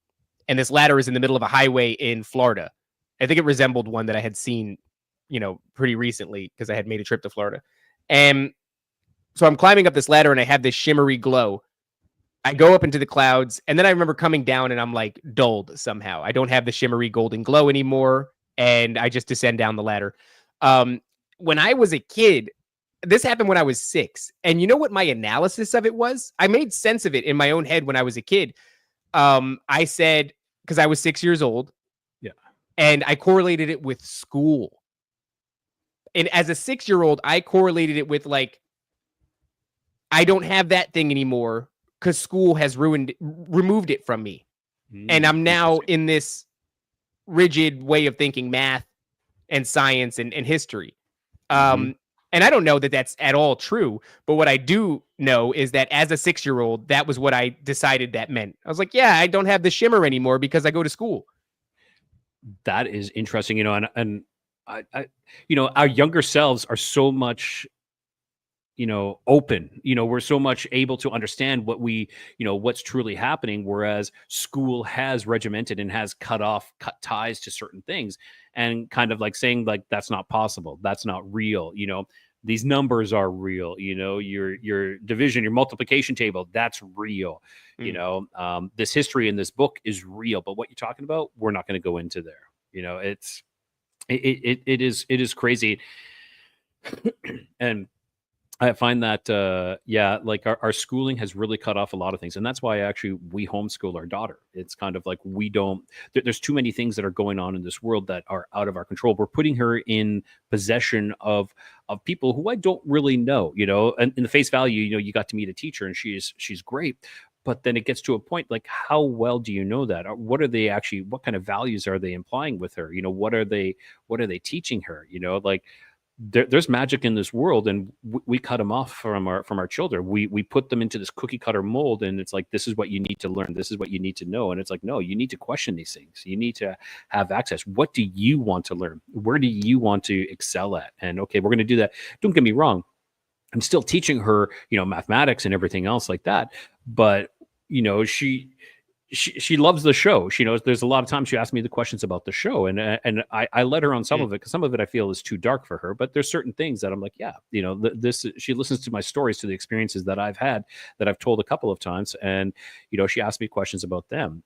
and this ladder is in the middle of a highway in Florida. I think it resembled one that I had seen, pretty recently, because I had made a trip to Florida. And so I'm climbing up this ladder and I have this shimmery glow. I go up into the clouds, and then I remember coming down and I'm like dulled somehow. I don't have the shimmery golden glow anymore, and I just descend down the ladder. When I was a kid, this happened when I was 6. And you know what my analysis of it was? I made sense of it in my own head when I was a kid. I said, because I was 6 years old, and I correlated it with school. And as a 6-year-old, I correlated it with like, I don't have that thing anymore because school has removed it from me. And I'm now in this rigid way of thinking, math and science and history. And I don't know that that's at all true. But what I do know is that as a 6-year-old, that was what I decided that meant. I was like, yeah, I don't have the shimmer anymore because I go to school. That is interesting, and I our younger selves are so much, open, we're so much able to understand what what's truly happening. Whereas school has regimented and has cut ties to certain things, and kind of like saying like, that's not possible. That's not real. These numbers are real, your division, your multiplication table, that's real. This history in this book is real, but what you're talking about, we're not going to go into there. It is crazy. And I find that, like our schooling has really cut off a lot of things. And that's why we homeschool our daughter. It's kind of like there's too many things that are going on in this world that are out of our control. We're putting her in possession of people who I don't really know, and in the face value, you got to meet a teacher and she's great. But then it gets to a point like, how well do you know that? Or what are they what kind of values are they implying with her? What are they teaching her? Like, there's magic in this world, and we cut them off from our children. We put them into this cookie cutter mold, and it's like, this is what you need to learn, this is what you need to know. And it's like, no, you need to question these things. You need to have access. What do you want to learn? Where do you want to excel at? And okay, we're going to do that. Don't get me wrong, I'm still teaching her, mathematics and everything else like that, but she loves the show. She knows there's a lot of times she asks me the questions about the show, and I let her on some of it, because some of it I feel is too dark for her. But there's certain things that I'm like, yeah, she listens to my stories, to the experiences that I've had, that I've told a couple of times, and she asked me questions about them.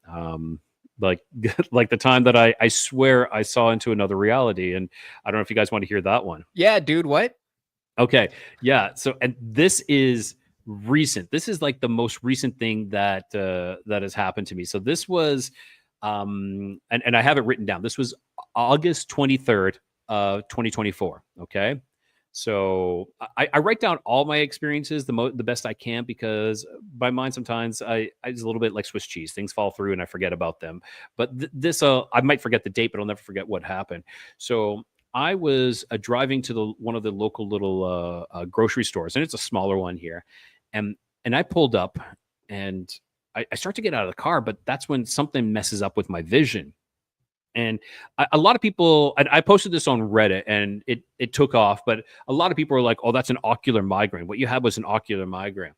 Like the time that I swear I saw into another reality, and I don't know if you guys want to hear that one. Yeah, dude, what? Okay, yeah. So, and this is recent. This is like the most recent thing that has happened to me. So this was and I have it written down. This was August 23rd, 2024. Okay. So I write down all my experiences the best I can, because my mind sometimes I it's a little bit like Swiss cheese. Things fall through and I forget about them. But this I might forget the date, but I'll never forget what happened. So I was driving to one of the local little grocery stores, and it's a smaller one here. And I pulled up, and I start to get out of the car, but that's when something messes up with my vision. And a lot of people, I posted this on Reddit, and it took off, but a lot of people are like, oh, that's an ocular migraine. What you had was an ocular migraine.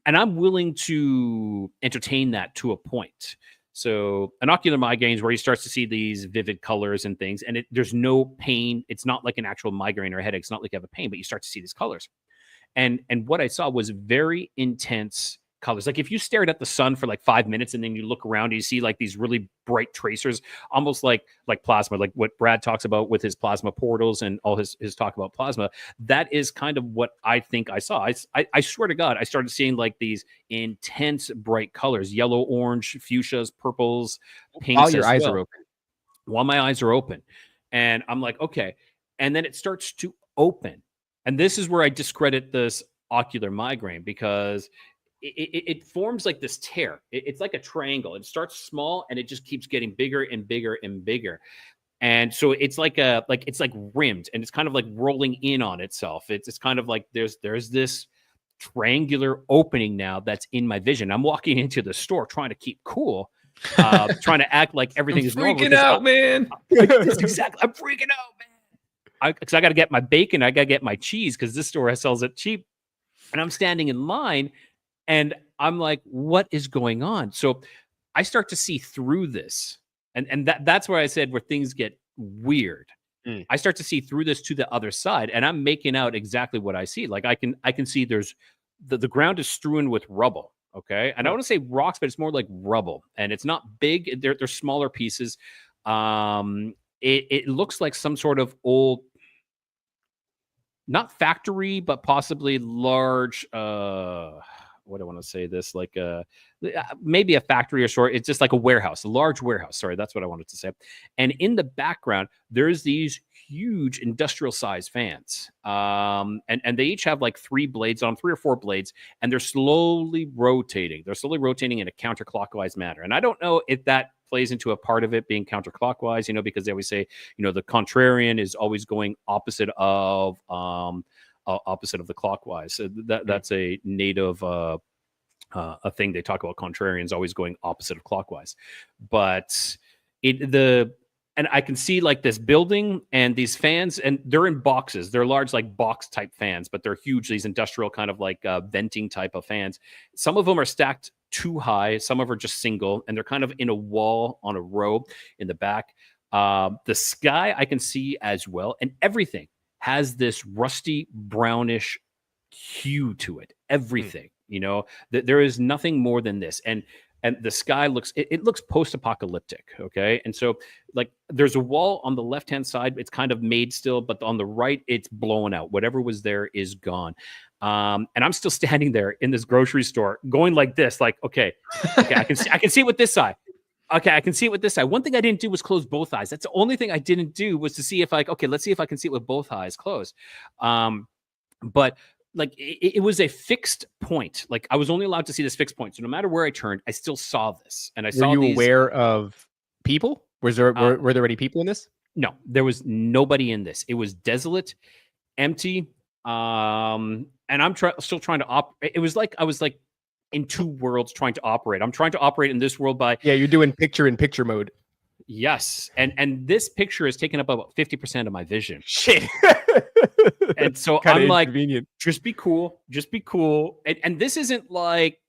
And I'm willing to entertain that to a point. So an ocular migraine is where he starts to see these vivid colors and things, and there's no pain. It's not like an actual migraine or a headache. It's not like you have a pain, but you start to see these colors. And what I saw was very intense colors. Like if you stared at the sun for like 5 minutes and then you look around and you see like these really bright tracers, almost like plasma, like what Brad talks about with his plasma portals and all his talk about plasma. That is kind of what I think I saw. I swear to God, I started seeing like these intense bright colors, yellow, orange, fuchsias, purples, pinks. While your eyes are open. While my eyes are open. And I'm like, okay. And then it starts to open. And this is where I discredit this ocular migraine, because it forms like this tear. It's like a triangle. It starts small and it just keeps getting bigger and bigger and bigger. And so it's like it's like rimmed, and it's kind of like rolling in on itself. It's kind of like there's this triangular opening now that's in my vision. I'm walking into the store trying to keep cool, trying to act like everything is normal. Freaking out, man. Exactly. I'm freaking out, man. Because I got to get my bacon, I got to get my cheese, because this store sells it cheap. And I'm standing in line, and I'm like, what is going on? So I start to see through this. And that's where I said where things get weird. I start to see through this to the other side, and I'm making out exactly what I see. Like I can see there's the ground is strewn with rubble. Okay. And I want to say rocks, but it's more like rubble. And it's not big. They're smaller pieces. It looks like some sort of old, not factory, but possibly large, what do I want to say this? Like maybe a factory or sort. It's just like a warehouse, a large warehouse. Sorry, that's what I wanted to say. And in the background, there's these huge industrial sized fans. And they each have like 3 blades on, 3 or 4 blades, and they're slowly rotating. They're slowly rotating in a counterclockwise manner. And I don't know if that plays into a part of it being counterclockwise, because they always say, the contrarian is always going opposite of the clockwise. So that's a native a thing they talk about. Contrarians always going opposite of clockwise. But and I can see like this building and these fans, and they're in boxes. They're large, like box type fans, but they're huge. These industrial kind of like venting type of fans. Some of them are stacked too high. Some of them are just single, and they're kind of in a wall on a row in the back. The sky I can see as well, and everything has this rusty brownish hue to it. Everything, there is nothing more than this. And the sky looks, it looks post-apocalyptic. Okay. And so like there's a wall on the left-hand side. It's kind of made still, but on the right, it's blown out. Whatever was there is gone. And I'm still standing there in this grocery store going like this, like, okay, I can see it with this eye. Okay, I can see it with this eye. One thing I didn't do was close both eyes. That's the only thing I didn't do, was to see if let's see if I can see it with both eyes closed. But like it was a fixed point. Like I was only allowed to see this fixed point. So no matter where I turned, I still saw this. And I saw. Were you aware of people? Were there any people in this? No, there was nobody in this. It was desolate. empty. And I'm still trying to operate. It was like I was like in two worlds trying to operate. I'm trying to operate in this world by Yeah, you're doing picture-in-picture mode. yes, and this picture has taken up about 50% of my vision. Shit. And so Kinda I'm like, inconvenient. just be cool, just be cool. And this isn't like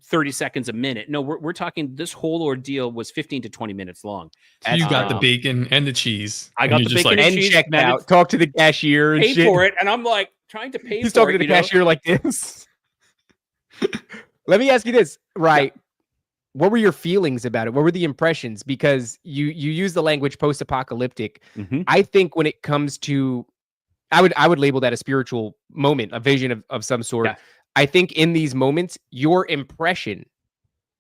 30 seconds a minute. No, we're talking. This whole ordeal was 15 to 20 minutes long. So you got the bacon and the cheese. I and got you're the just bacon like, and And cheese, checked man, out. Talk to the cashier and Pay shit. for it, and I'm like trying to pay He's for talking it. to the cashier like this. Let me ask you this, right? Yeah. What were your feelings about it? What were the impressions? Because you use the language post-apocalyptic. Mhm. I think when it comes to, I would label that a spiritual moment, a vision of some sort. Yeah. I think in these moments, your impression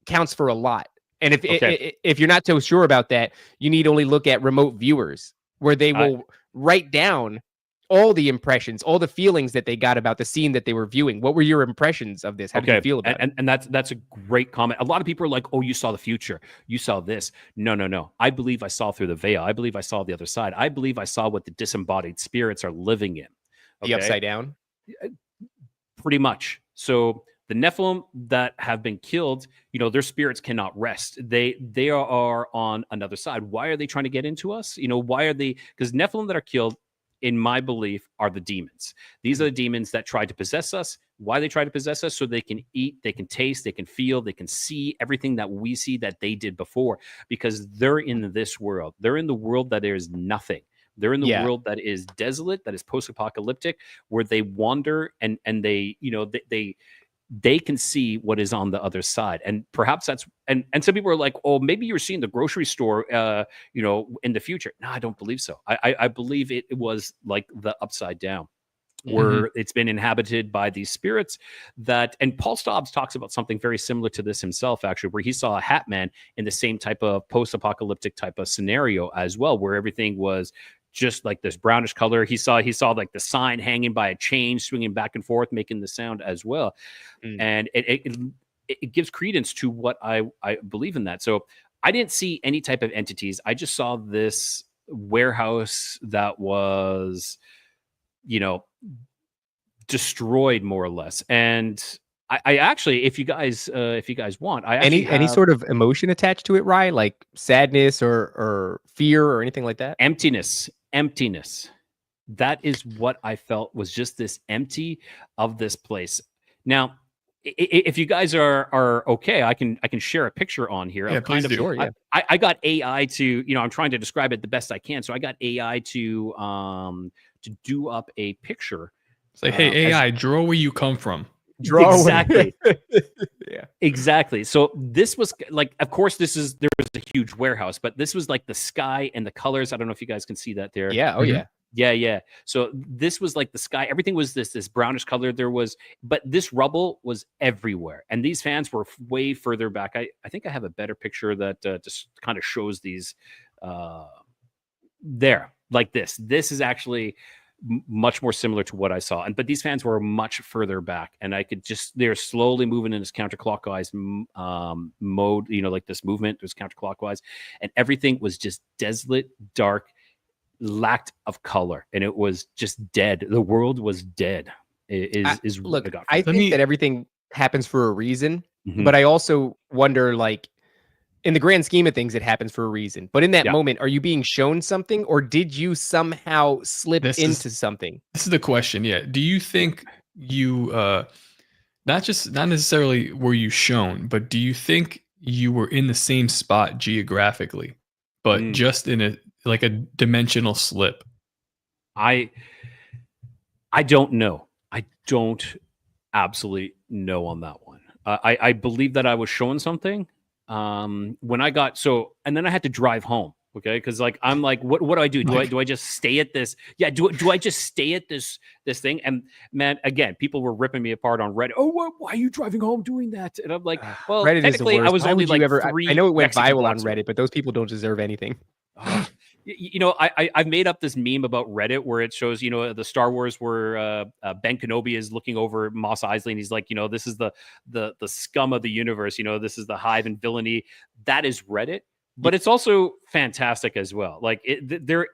counts for a lot. And if you're not so sure about that, you need only look at remote viewers where they will write down all the impressions, all the feelings that they got about the scene that they were viewing. What were your impressions of this? How did you feel about it? And that's a great comment. A lot of people are like, "Oh, you saw the future. You saw this." No. I believe I saw through the veil. I believe I saw the other side. I believe I saw what the disembodied spirits are living in. The upside down? Pretty much. So the Nephilim that have been killed, their spirits cannot rest. They are on another side. Why are they trying to get into us? Why are they? Because Nephilim that are killed, in my belief, are the demons. These are the demons that try to possess us. Why they try to possess us? So they can eat, they can taste, they can feel, they can see everything that we see that they did before, because they're in this world. They're in the world that there's nothing. They're in the world that is desolate, that is post-apocalyptic, where they wander and they, they can see what is on the other side. And perhaps that's, and some people are like, oh, maybe you're seeing the grocery store, in the future. No, I don't believe so. I believe it was like the upside down, where it's been inhabited by these spirits that, and Paul Stobbs talks about something very similar to this himself, actually, where he saw a Hat Man in the same type of post-apocalyptic type of scenario as well, where everything was just like this brownish color. He saw like the sign hanging by a chain, swinging back and forth, making the sound as well. And it gives credence to what I believe in that. So I didn't see any type of entities. I just saw this warehouse that was, destroyed more or less. And I actually, if you guys want, I actually any sort of emotion attached to it, Ryan, like sadness or fear or anything like that? Emptiness. That is what I felt, was just this empty of this place. Now, if you guys are okay, I can share a picture on here. Yeah, please do. Sure, yeah. I got AI to, I'm trying to describe it the best I can. So I got AI to do up a picture. Say, hey, AI, draw where you come from. Draw exactly. Yeah, exactly. So this was like, of course, there was a huge warehouse, but this was like the sky and the colors. I don't know if you guys can see that there. yeah. Oh, yeah. Yeah. So this was like the sky. Everything was this brownish color. But this rubble was everywhere. And these fans were way further back. I think I have a better picture that just kind of shows these there, like this. This is actually much more similar to what I saw. But these fans were much further back, and I could they're slowly moving in this counterclockwise mode, like this movement was counterclockwise, and everything was just desolate, dark, lacked of color, and it was just dead. The world was dead. Look, I think that everything happens for a reason, but I also wonder, like, in the grand scheme of things, it happens for a reason. But in that moment, are you being shown something, or did you somehow slip into something? This is the question. Yeah. Do you think you, not necessarily were you shown, but do you think you were in the same spot geographically, but just in a dimensional slip? I don't know. I don't absolutely know on that one. I believe that I was shown something. When I got and then I had to drive home. Okay. Cause like, I'm like, what do I do? Do I just stay at this? Yeah. Do I just stay at this thing? And man, again, people were ripping me apart on Reddit. Oh, why are you driving home doing that? And I'm like, well, Reddit technically is the worst. I was only like I know it went viral on Reddit, but those people don't deserve anything. I've made up this meme about Reddit where it shows, the Star Wars where Ben Kenobi is looking over Mos Eisley, and he's like, this is the scum of the universe. This is the hive and villainy. That is Reddit, but it's also fantastic as well. Like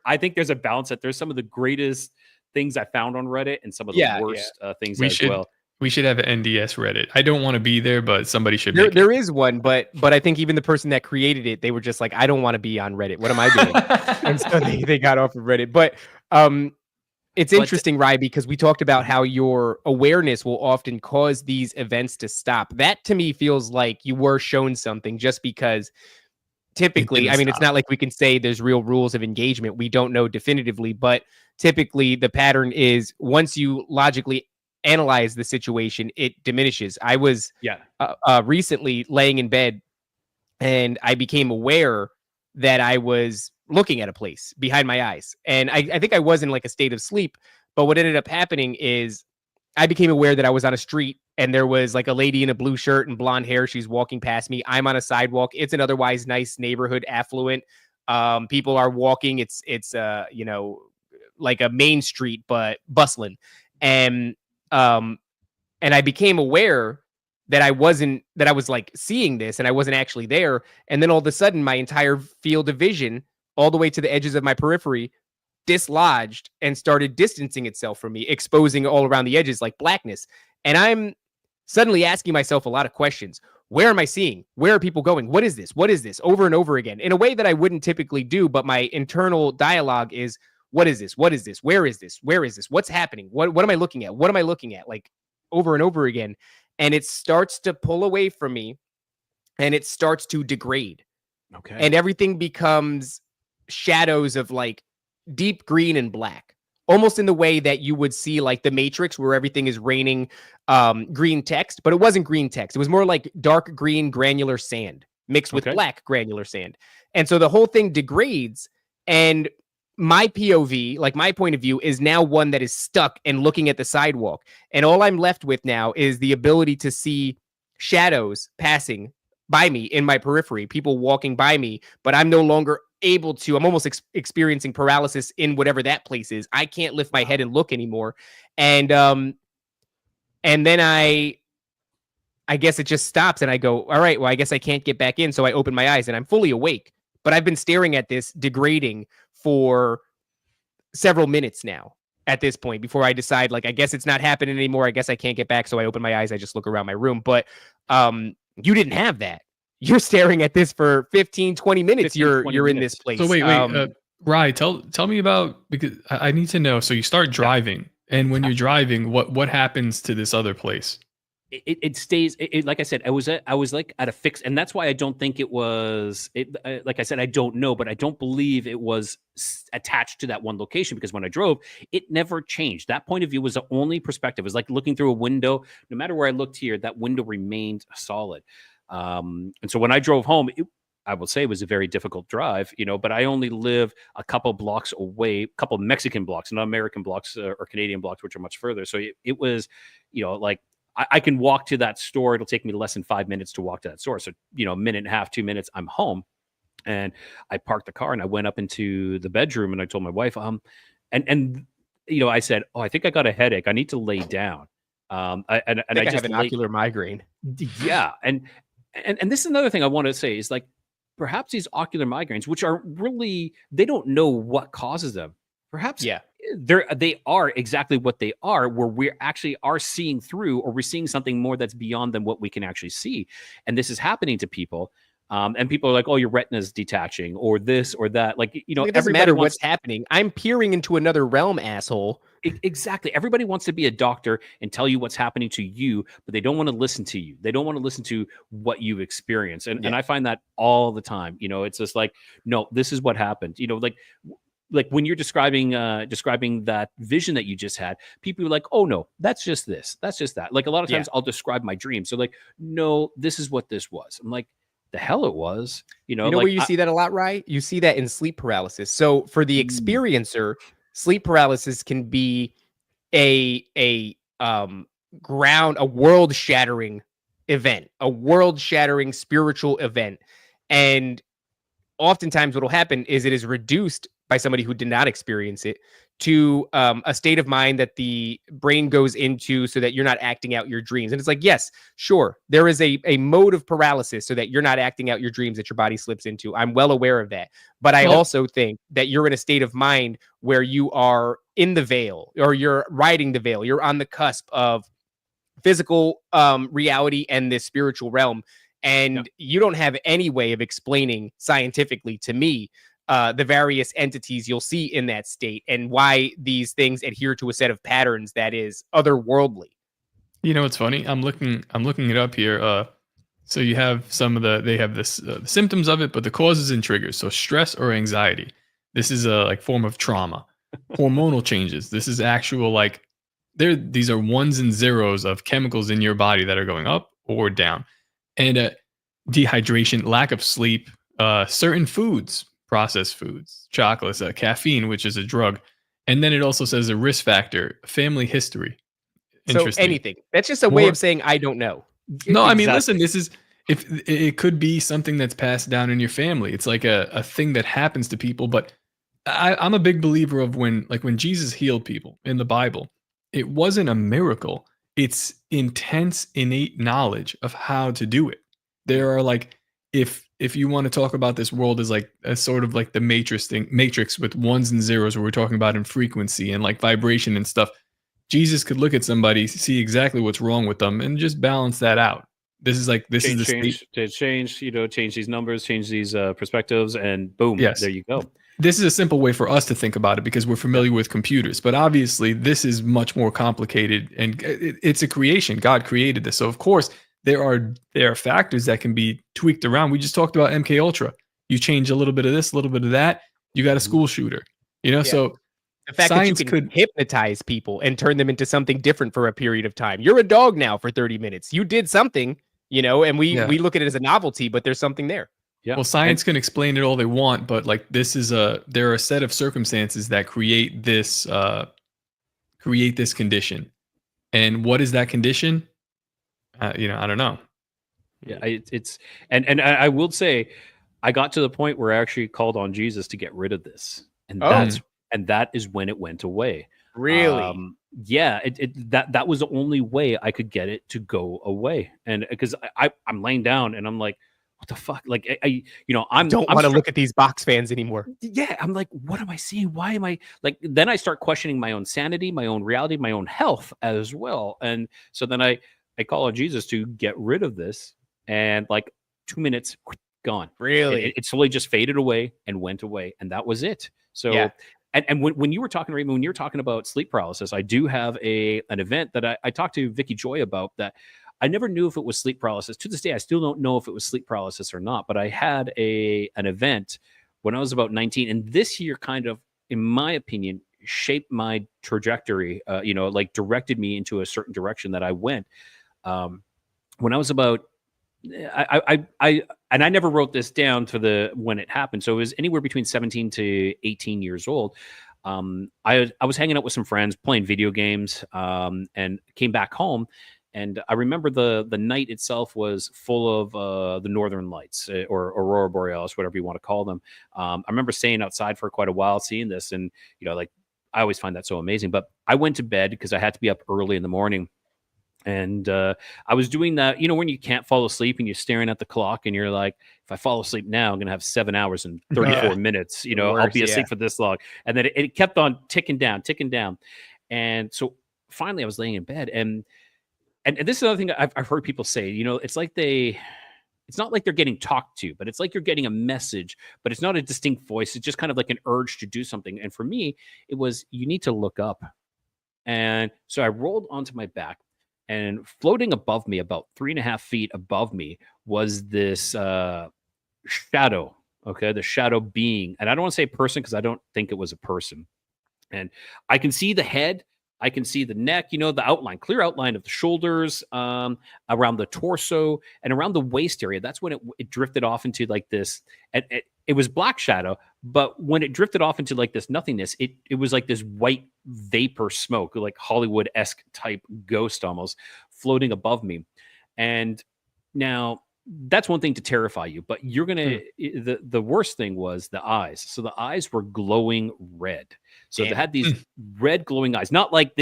I think there's a balance that there's some of the greatest things I found on Reddit and some of the Yeah, worst things We as should well. we should have an NDS Reddit. I don't want to be there, but somebody should There, make there it. is one, but I think even the person that created it, they were just like, I don't want to be on Reddit. What am I doing? And so they got off of Reddit. But it's interesting, Rye, because we talked about how your awareness will often cause these events to stop. That to me feels like you were shown something, just because typically, I mean, it's not like we can say there's real rules of engagement. We don't know definitively, but typically the pattern is once you logically analyze the situation, it diminishes. I was recently laying in bed and I became aware that I was looking at a place behind my eyes. And I think I was in like a state of sleep, but what ended up happening is I became aware that I was on a street and there was like a lady in a blue shirt and blonde hair. She's walking past me. I'm on a sidewalk. It's an otherwise nice neighborhood, affluent. People are walking. It's you know, like a main street, but bustling. And I became aware that I was like seeing this and I wasn't actually there. And then all of a sudden my entire field of vision, all the way to the edges of my periphery, dislodged and started distancing itself from me, exposing all around the edges like blackness. And I'm suddenly asking myself a lot of questions. Where am I seeing? Where are people going? What is this? What is this? Over and over again in a way that I wouldn't typically do. But my internal dialogue is, what is this? What is this? Where is this? Where is this? What's happening? What am I looking at? What am I looking at? Like over and over again. And it starts to pull away from me and it starts to degrade. Okay. And everything becomes shadows of like deep green and black, almost in the way that you would see like the Matrix, where everything is raining green text, but it wasn't green text. It was more like dark green granular sand mixed with black granular sand. And so the whole thing degrades, and my POV, like my point of view, is now one that is stuck and looking at the sidewalk. And all I'm left with now is the ability to see shadows passing by me in my periphery, people walking by me, but I'm no longer able to, I'm almost experiencing paralysis in whatever that place is. I can't lift my head and look anymore. And then I guess it just stops and I go, all right, well, I guess I can't get back in. So I open my eyes and I'm fully awake, but I've been staring at this degrading for several minutes now at this point before I decide, like, I guess it's not happening anymore. I guess I can't get back. So I open my eyes. I just look around my room, but you didn't have that. You're staring at this for 15, 20 minutes. 15, You're in minutes. this place. So wait, Rye, tell me about, because I need to know. So you start driving, and when you're driving, what happens to this other place? It stays. Like I said, I was like at a fix, and that's why I don't think it was. Like I said, I don't know, but I don't believe it was attached to that one location, because when I drove, it never changed. That point of view was the only perspective. It was like looking through a window. No matter where I looked here, that window remained solid. And so when I drove home, I will say it was a very difficult drive, you know, but I only live a couple blocks away, a couple Mexican blocks, not American blocks or Canadian blocks, which are much further. So it was, you know, like I can walk to that store. It'll take me less than 5 minutes to walk to that store. So, you know, a minute and a half, 2 minutes, I'm home. And I parked the car and I went up into the bedroom and I told my wife, and you know, I said, oh, I think I got a headache. I need to lay down. I just have an ocular migraine. Yeah. And this is another thing I want to say is, like, perhaps these ocular migraines, which are really, they don't know what causes them. Perhaps they are exactly what they are, where we actually are seeing through, or we're seeing something more that's beyond than what we can actually see. And this is happening to people. And people are like, oh, your retina's detaching, or this or that. Like, you know, it doesn't matter what's happening. I'm peering into another realm, asshole. Exactly. Everybody wants to be a doctor and tell you what's happening to you, but they don't want to listen to you. They don't want to listen to what you experience. And I find that all the time. You know, it's just like, no, this is what happened. You know, like when you're describing that vision that you just had, people are like, oh no, that's just this, that's just that. Like a lot of times I'll describe my dream. So like, no, this is what this was. I'm like, the hell it was. You know, like, where you see that a lot, right? You see that in sleep paralysis. So for the experiencer, sleep paralysis can be a world-shattering event, a world-shattering spiritual event. And oftentimes what will happen is it is reduced by somebody who did not experience it to a state of mind that the brain goes into so that you're not acting out your dreams. And it's like, yes, sure, there is a mode of paralysis so that you're not acting out your dreams that your body slips into. I'm well aware of that. But I also think that you're in a state of mind where you are in the veil, or you're riding the veil. You're on the cusp of physical reality and this spiritual realm. And you don't have any way of explaining scientifically to me the various entities you'll see in that state and why these things adhere to a set of patterns that is otherworldly. You know, it's funny. I'm looking it up here. So you have they have this symptoms of it, but the causes and triggers. So stress or anxiety. This is a like form of trauma. Hormonal changes. This is actual like these are ones and zeros of chemicals in your body that are going up or down. And dehydration, lack of sleep, certain foods, processed foods, chocolates, caffeine, which is a drug. And then it also says a risk factor, family history. So anything. That's just a way of saying I don't know. No, I mean, listen, this is if it could be something that's passed down in your family. It's like a thing that happens to people. But I'm a big believer of when Jesus healed people in the Bible, it wasn't a miracle. It's intense, innate knowledge of how to do it. There are like, if you want to talk about this world as like a sort of like the matrix with ones and zeros, where we're talking about in frequency and like vibration and stuff, Jesus could look at somebody, see exactly what's wrong with them, and just balance that out. This is the change these numbers, change these perspectives, and boom, there you go. This is a simple way for us to think about it because we're familiar with computers, but obviously this is much more complicated, and it's a creation. God created this, so of course there are factors that can be tweaked around. We just talked about MK Ultra. You change a little bit of this, a little bit of that, you got a school shooter. So the fact that you can hypnotize people and turn them into something different for a period of time. You're a dog now for 30 minutes. You did something, and we look at it as a novelty, but there's something there. Yeah. Well, science can explain it all they want, but like there are a set of circumstances that create this condition. And what is that condition? I don't know. Yeah, it's and I will say, I got to the point where I actually called on Jesus to get rid of this, and that is when it went away. Really? That was the only way I could get it to go away, and because I'm laying down and I'm like, what the fuck? Like I don't want to look at these box fans anymore. Yeah, I'm like, what am I seeing? Why am I like? Then I start questioning my own sanity, my own reality, my own health as well, and so then I call on Jesus to get rid of this, and like 2 minutes, gone. Really? It slowly just faded away and went away, and that was it. So, and when you were talking, Raymond, when you were talking about sleep paralysis, I do have an event that I talked to Vicky Joy about that. I never knew if it was sleep paralysis. To this day, I still don't know if it was sleep paralysis or not. But I had an event when I was about 19, and this year kind of, in my opinion, shaped my trajectory. Like directed me into a certain direction that I went. When I was about, I never wrote this down for when it happened. So it was anywhere between 17 to 18 years old. I was hanging out with some friends playing video games, and came back home. And I remember the night itself was full of the Northern Lights, or Aurora Borealis, whatever you want to call them. I remember staying outside for quite a while, seeing this, and like I always find that so amazing. But I went to bed because I had to be up early in the morning. And I was doing that, when you can't fall asleep and you're staring at the clock and you're like, if I fall asleep now, I'm going to have 7 hours and 34 minutes, I'll be asleep for this long. And then it kept on ticking down. And so finally I was laying in bed, and this is another thing I've heard people say, it's like it's not like they're getting talked to, but it's like you're getting a message, but it's not a distinct voice. It's just kind of like an urge to do something. And for me, it was, you need to look up. And so I rolled onto my back, and floating above me, about 3.5 feet above me, was this shadow. Okay, the shadow being, and I don't want to say person because I don't think it was a person. And I can see the head, I can see the neck, the outline, clear outline of the shoulders, around the torso, and around the waist area. That's when it drifted off into like this. It was black shadow, but when it drifted off into like this nothingness, it was like this white vapor smoke, like Hollywood-esque type ghost almost, floating above me. And now that's one thing to terrify you, but you're gonna the worst thing was the eyes. So the eyes were glowing red. So they had these red glowing eyes, not like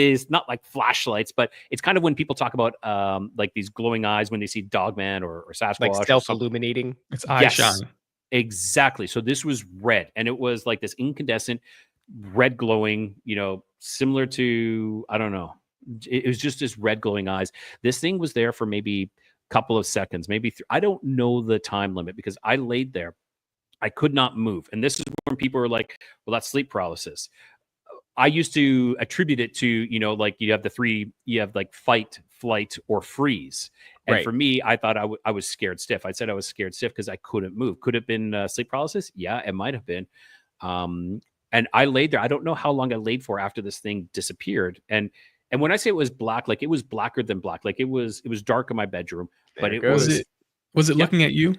flashlights, but it's kind of when people talk about like these glowing eyes when they see Dogman or Sasquatch, like self-illuminating. It's eye shine. Exactly. So this was red, and it was like this incandescent red glowing, similar to, I don't know. It was just his red glowing eyes. This thing was there for maybe a couple of seconds, maybe I don't know the time limit because I laid there. I could not move. And this is when people are like, well, that's sleep paralysis. I used to attribute it to, you know, like you have like fight, flight, or freeze. And Right. for me, I thought I was scared stiff. I said I was scared stiff because I couldn't move. Could it have been sleep paralysis? Yeah, it might have been. And I laid there. I don't know how long I laid for after this thing disappeared. And when I say it was black, like it was blacker than black. Like it was dark in my bedroom, but it was. Was it looking at you?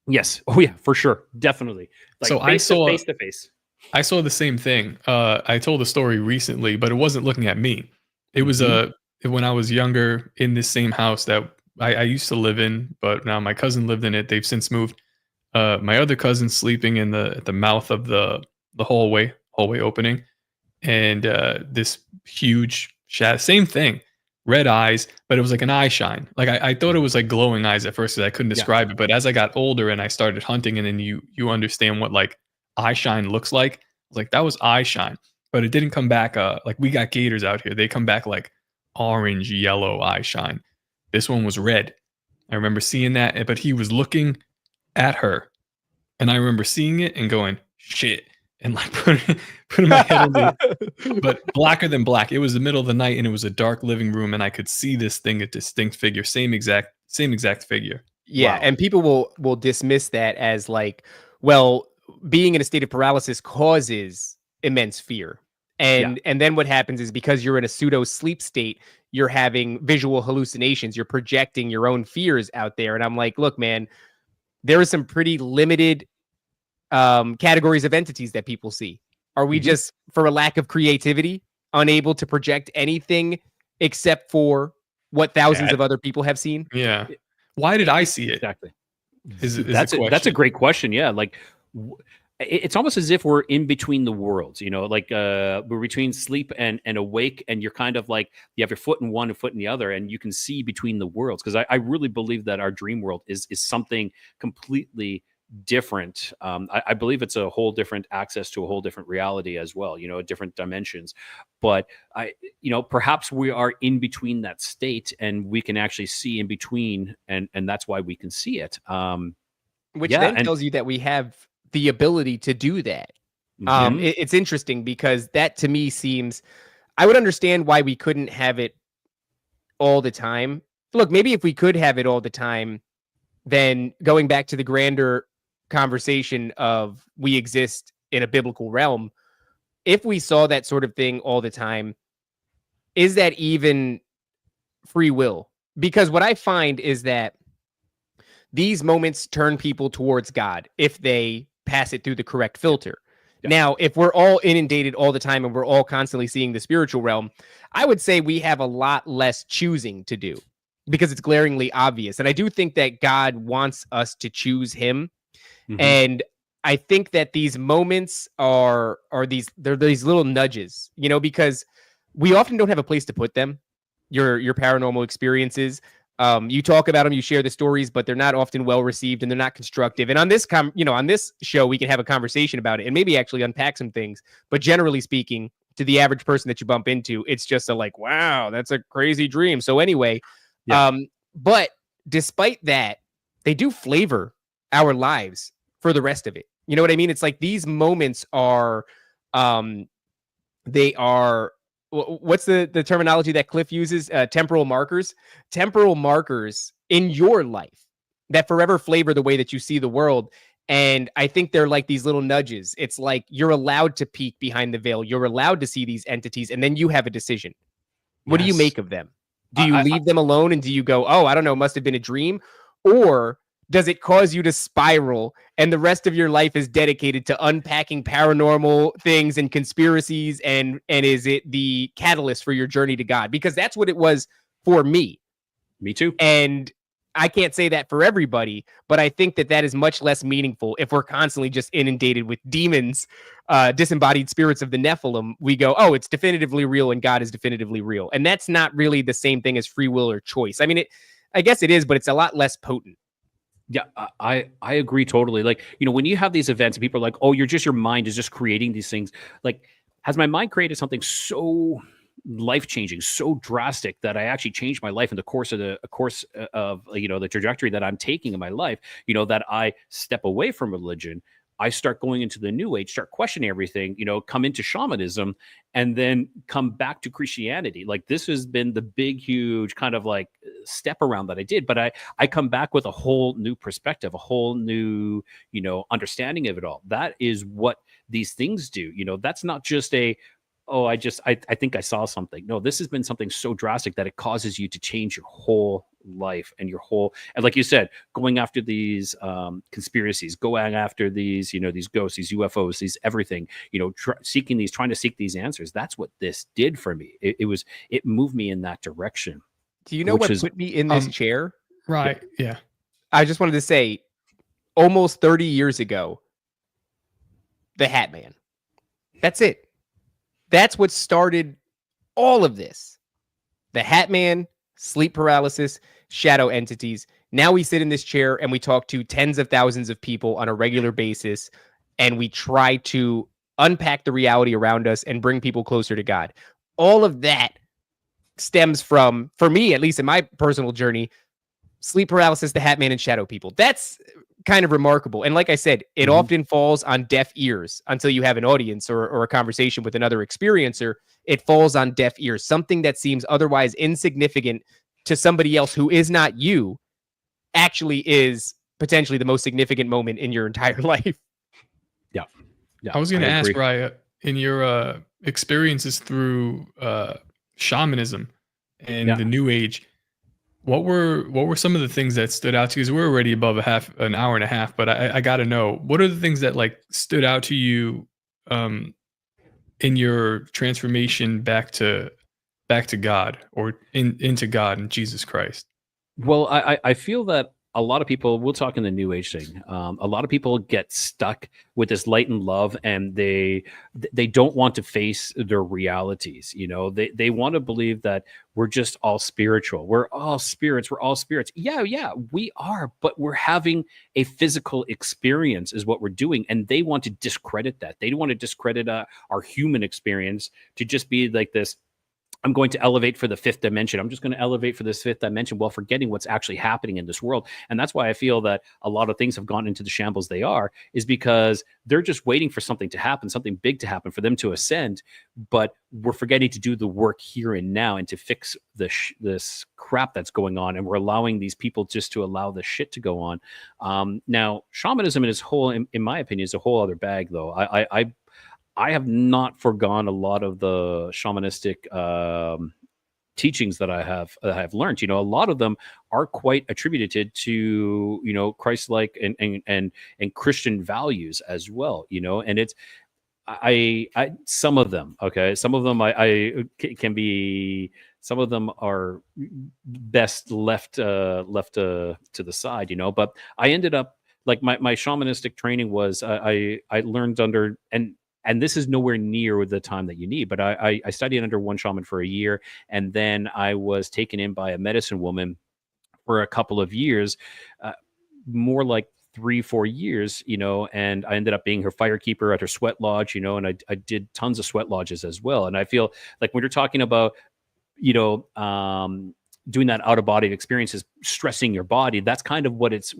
Yes. Oh yeah, for sure. Definitely. Like So I saw face to face. I saw the same thing. I told a story recently, but it wasn't looking at me. It was when I was younger in this same house that I used to live in, but now my cousin lived in it. They've since moved. My other cousin's sleeping in the mouth of the hallway opening, and this huge shadow. Same thing, red eyes, but it was like an eye shine. Like I thought it was like glowing eyes at first, because I couldn't describe it. But as I got older and I started hunting, and then you understand what like eye shine looks like. I was like, that was eye shine, but it didn't come back. Like we got gators out here. They come back like orange, yellow eye shine. This one was red. I remember seeing that, but he was looking at her, and I remember seeing it and going, shit, and like putting my head in the, but blacker than black. It was the middle of the night, and it was a dark living room, and I could see this thing, a distinct figure, same exact figure. Yeah, Wow. and people will dismiss that as like, well, being in a state of paralysis causes immense fear. And then what happens is, because you're in a pseudo sleep state, you're having visual hallucinations, you're projecting your own fears out there. And I'm like, look, man, there are some pretty limited categories of entities that people see. Are we just, for a lack of creativity, unable to project anything except for what thousands of other people have seen? Yeah. Why did I see it? Exactly. That's a great question. Yeah. Like it's almost as if we're in between the worlds, you know, like we're between sleep and awake, and you're kind of like, you have your foot in one and foot in the other, and you can see between the worlds. Because I really believe that our dream world is something completely different. I believe it's a whole different access to a whole different reality as well, you know, different dimensions. But perhaps we are in between that state, and we can actually see in between, and that's why we can see it. Which then tells you that we have the ability to do that. It's interesting, because that to me seems, I would understand why we couldn't have it all the time. Look, maybe if we could have it all the time, then going back to the grander conversation of we exist in a biblical realm, if we saw that sort of thing all the time, is that even free will? Because what I find is that these moments turn people towards God if they pass it through the correct filter. Yeah. Now, if we're all inundated all the time and we're all constantly seeing the spiritual realm, I would say we have a lot less choosing to do, because it's glaringly obvious. And I do think that God wants us to choose him. And I think that these moments are these little nudges, you know, because we often don't have a place to put them. Your paranormal experiences, you talk about them, you share the stories, but they're not often well received, and they're not constructive. And on this on this show, we can have a conversation about it and maybe actually unpack some things. But generally speaking, to the average person that you bump into, it's just a like, wow, that's a crazy dream. So anyway, but despite that, they do flavor our lives for the rest of it. You know what I mean? It's like these moments are, they are, what's the terminology that Cliff uses? Temporal markers in your life that forever flavor the way that you see the world. And I think they're like these little nudges. It's like you're allowed to peek behind the veil. You're allowed to see these entities, and then you have a decision. What do you make of them? Do you leave them alone, and do you go, oh, I don't know, must have been a dream? Or does it cause you to spiral, and the rest of your life is dedicated to unpacking paranormal things and conspiracies? And is it the catalyst for your journey to God? Because that's what it was for me. Me too. And I can't say that for everybody, but I think that is much less meaningful if we're constantly just inundated with demons, disembodied spirits of the Nephilim. We go, oh, it's definitively real, and God is definitively real. And that's not really the same thing as free will or choice. I mean, I guess it is, but it's a lot less potent. Yeah, I agree totally. Like, you know, when you have these events and people are like, oh, your mind is just creating these things. Like, has my mind created something so life-changing, so drastic that I actually changed my life in the course of the trajectory that I'm taking in my life, that I step away from religion, I start going into the new age, start questioning everything, come into shamanism, and then come back to Christianity. Like, this has been the big, huge kind of like step around that I did. But I come back with a whole new perspective, a whole new, understanding of it all. That is what these things do. That's not just I think I saw something. No, this has been something so drastic that it causes you to change your whole life and and like you said, going after these conspiracies, going after these, these ghosts, these UFOs, these everything, trying to seek these answers. That's what this did for me. It moved me in that direction. Do you know what put me in this chair? Right. Yeah. I just wanted to say, almost 30 years ago, the Hat Man. That's it. That's what started all of this. The Hat Man, sleep paralysis, shadow entities. Now we sit in this chair and we talk to tens of thousands of people on a regular basis, and we try to unpack the reality around us and bring people closer to God. All of that stems from, for me, at least in my personal journey, sleep paralysis, the Hat Man, and shadow people. That's kind of remarkable. And like I said, it often falls on deaf ears until you have an audience or a conversation with another experiencer. It falls on deaf ears. Something that seems otherwise insignificant to somebody else who is not you actually is potentially the most significant moment in your entire life. Yeah. I was going to ask, Raya, in your experiences through shamanism and the New Age, what were some of the things that stood out to you? Because we're already above an hour and a half, but I got to know, what are the things that like stood out to you in your transformation back to God, or into God and Jesus Christ? Well, I feel that a lot of people, we'll talk in the New Age thing, a lot of people get stuck with this light and love, and they don't want to face their realities. They want to believe that we're just all spiritual. We're all spirits. We're all spirits. Yeah, we are, but we're having a physical experience is what we're doing. And they want to discredit that. They want to discredit our human experience to just be like this. I'm going to elevate for the fifth dimension. I'm just going to elevate for this fifth dimension while forgetting what's actually happening in this world. And that's why I feel that a lot of things have gone into the shambles they are, is because they're just waiting for something to happen, something big to happen for them to ascend. But we're forgetting to do the work here and now and to fix this crap that's going on. And we're allowing these people just to allow the shit to go on. Now, shamanism in its whole, in my opinion, is a whole other bag, though. I have not forgone a lot of the shamanistic teachings that I have learned. A lot of them are quite attributed to Christ-like and Christian values as well. And it's some of them, okay, some of them I can be. Some of them are best left to the side. But I ended up, like, my shamanistic training was I learned under, and this is nowhere near the time that you need, but I studied under one shaman for a year, and then I was taken in by a medicine woman for a couple of years, more like 3-4 years, and I ended up being her firekeeper at her sweat lodge, and I did tons of sweat lodges as well. And I feel like when you're talking about, doing that out of body experiences, stressing your body, that's kind of what it's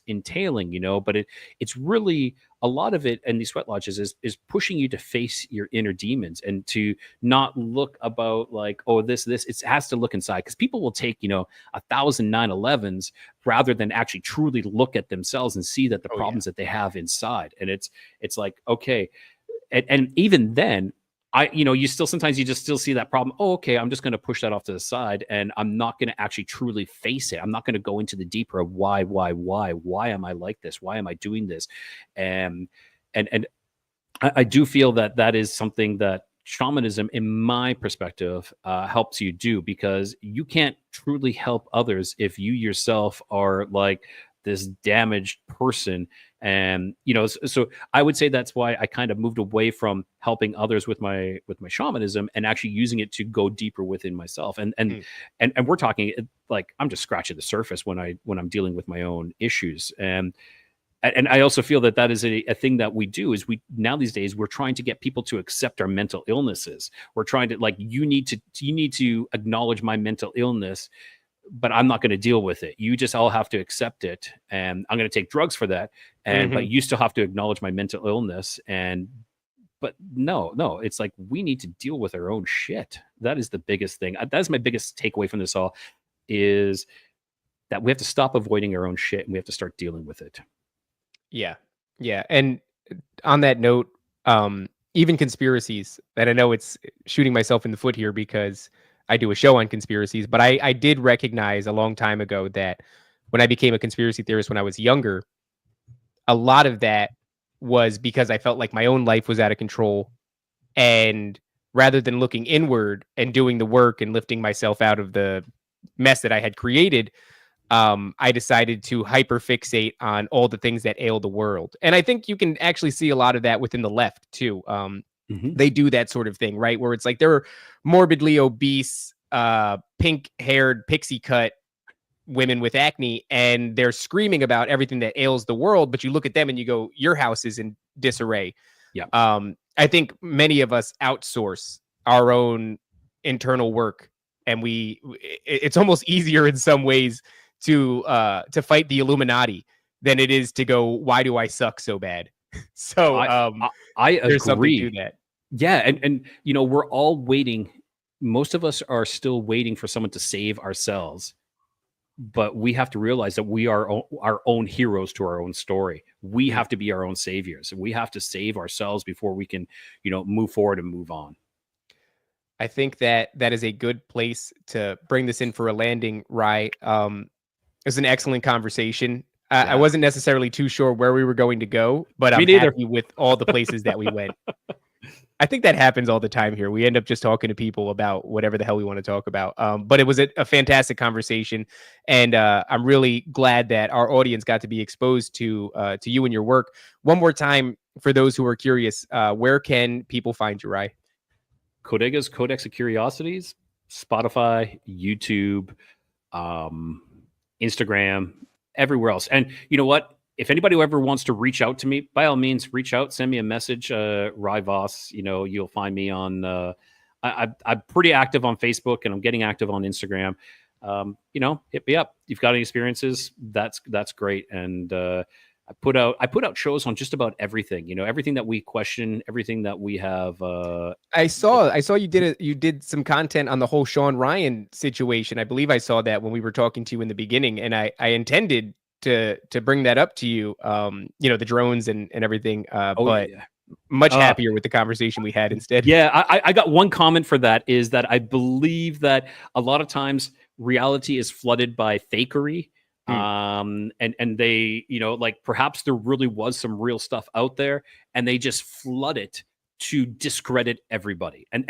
entailing, but it's really a lot of it. And these sweat lodges is pushing you to face your inner demons and to not look about like, oh, this, it has to look inside, because people will take, 1,000 9/11s rather than actually truly look at themselves and see that the problems that they have inside. And it's like, okay. And even then, you sometimes you just still see that problem. Oh, okay, I'm just going to push that off to the side, and I'm not going to actually truly face it. I'm not going to go into the deeper of why am I like this? Why am I doing this? And I do feel that is something that shamanism, in my perspective, helps you do, because you can't truly help others if you yourself are like this damaged person. And so I would say that's why I kind of moved away from helping others with my shamanism and actually using it to go deeper within myself. And we're talking like I'm just scratching the surface when I'm dealing with my own issues. And And I also feel that that is a thing that we do is we now these days we're trying to get people to accept our mental illnesses. We're trying to like, you need to acknowledge my mental illness, but I'm not going to deal with it. You just all have to accept it. And I'm going to take drugs for that. And, but you still have to acknowledge my mental illness. But no, it's like, we need to deal with our own shit. That is the biggest thing. That's my biggest takeaway from this all, is that we have to stop avoiding our own shit and we have to start dealing with it. Yeah. And on that note, even conspiracies, and I know it's shooting myself in the foot here because I do a show on conspiracies, but I did recognize a long time ago that when I became a conspiracy theorist when I was younger, a lot of that was because I felt like my own life was out of control. And rather than looking inward and doing the work and lifting myself out of the mess that I had created, I decided to hyperfixate on all the things that ail the world. And I think you can actually see a lot of that within the left too. They do that sort of thing, right? Where it's like they're morbidly obese, pink-haired, pixie cut women with acne, and they're screaming about everything that ails the world. But you look at them and you go, your house is in disarray. Yeah. I think many of us outsource our own internal work, and it's almost easier in some ways to fight the Illuminati than it is to go, why do I suck so bad? So I there's agree. something to that. Yeah, and we're all waiting. Most of us are still waiting for someone to save ourselves, but we have to realize that we are our own heroes to our own story. We have to be our own saviors. We have to save ourselves before we can, move forward and move on. I think that is a good place to bring this in for a landing, Rye. It was an excellent conversation. I wasn't necessarily too sure where we were going to go, but I'm happy with all the places that we went. I think that happens all the time here. We end up just talking to people about whatever the hell we want to talk about. But it was a fantastic conversation, and I'm really glad that our audience got to be exposed to you and your work. One more time, for those who are curious, where can people find you, Rye? Codega's Codex of Curiosities, Spotify, YouTube, Instagram, everywhere else. And you know what? If anybody ever wants to reach out to me, by all means, reach out, send me a message, Rye Voss. You'll find me on, I'm pretty active on Facebook, and I'm getting active on Instagram. Hit me up. You've got any experiences? That's great. And I put out shows on just about everything, everything that we question, everything that we have. I saw you did some content on the whole Sean Ryan situation. I believe I saw that when we were talking to you in the beginning, and I intended to bring that up to you, the drones and everything. Much happier with the conversation we had instead. Yeah, I got one comment for that, is that I believe that a lot of times reality is flooded by fakery. And they, like perhaps there really was some real stuff out there, and they just flood it to discredit everybody. And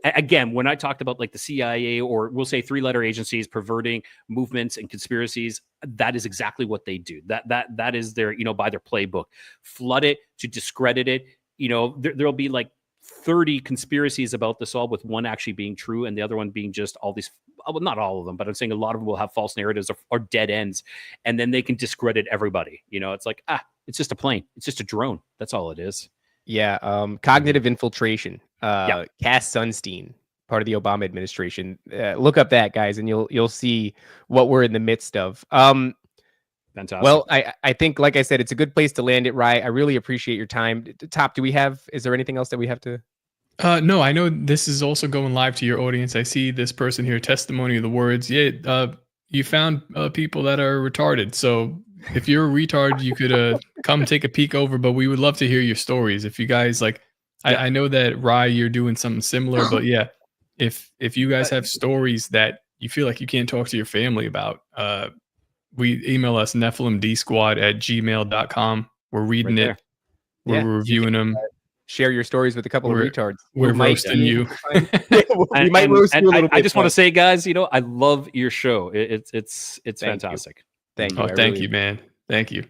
again, when I talked about like the CIA, or we'll say 3-letter agencies perverting movements and conspiracies, that is exactly what they do. That is their, by their playbook. Flood it to discredit it. There'll be like 30 conspiracies about this all, with one actually being true and the other one being just all these, well, not all of them, but I'm saying a lot of them will have false narratives or dead ends, and then they can discredit everybody. It's like, it's just a plane. It's just a drone. That's all it is. Yeah. Cognitive infiltration. Cass Sunstein, part of the Obama administration. Look up that, guys, and you'll see what we're in the midst of. Fantastic. Well, I think, like I said, it's a good place to land it, Rye. I really appreciate your time. Top, is there anything else that we have to? No, I know this is also going live to your audience. I see this person here, testimony of the words. Yeah, you found people that are retarded. So if you're a retard, you could come take a peek over, but we would love to hear your stories. If you guys like, I know that Rye, you're doing something similar, but yeah, if you guys have stories that you feel like you can't talk to your family about, we email us nephilimdsquad@gmail.com. We're reading it. We're reviewing them. Share your stories with a couple of retards. We're roasting you. We might roast you a little bit. I just want to say, guys, I love your show. It's fantastic. Thank you. Thank you, man. Thank you.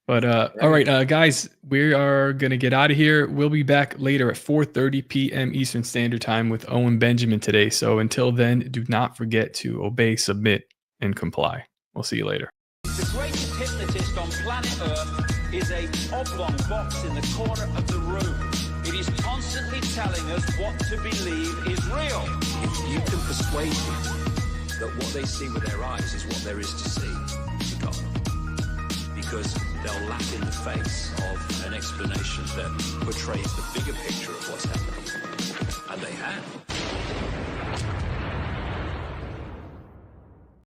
But all right, guys, we are gonna get out of here. We'll be back later at 4:30 p.m. Eastern Standard Time with Owen Benjamin today. So until then, do not forget to obey, submit, and comply. We'll see you later. The greatest hypnotist on planet Earth is a oblong box in the corner of the room. It is constantly telling us what to believe is real. If you can persuade people that what they see with their eyes is what there is to see, to God, because they'll laugh in the face of an explanation that portrays the bigger picture of what's happening.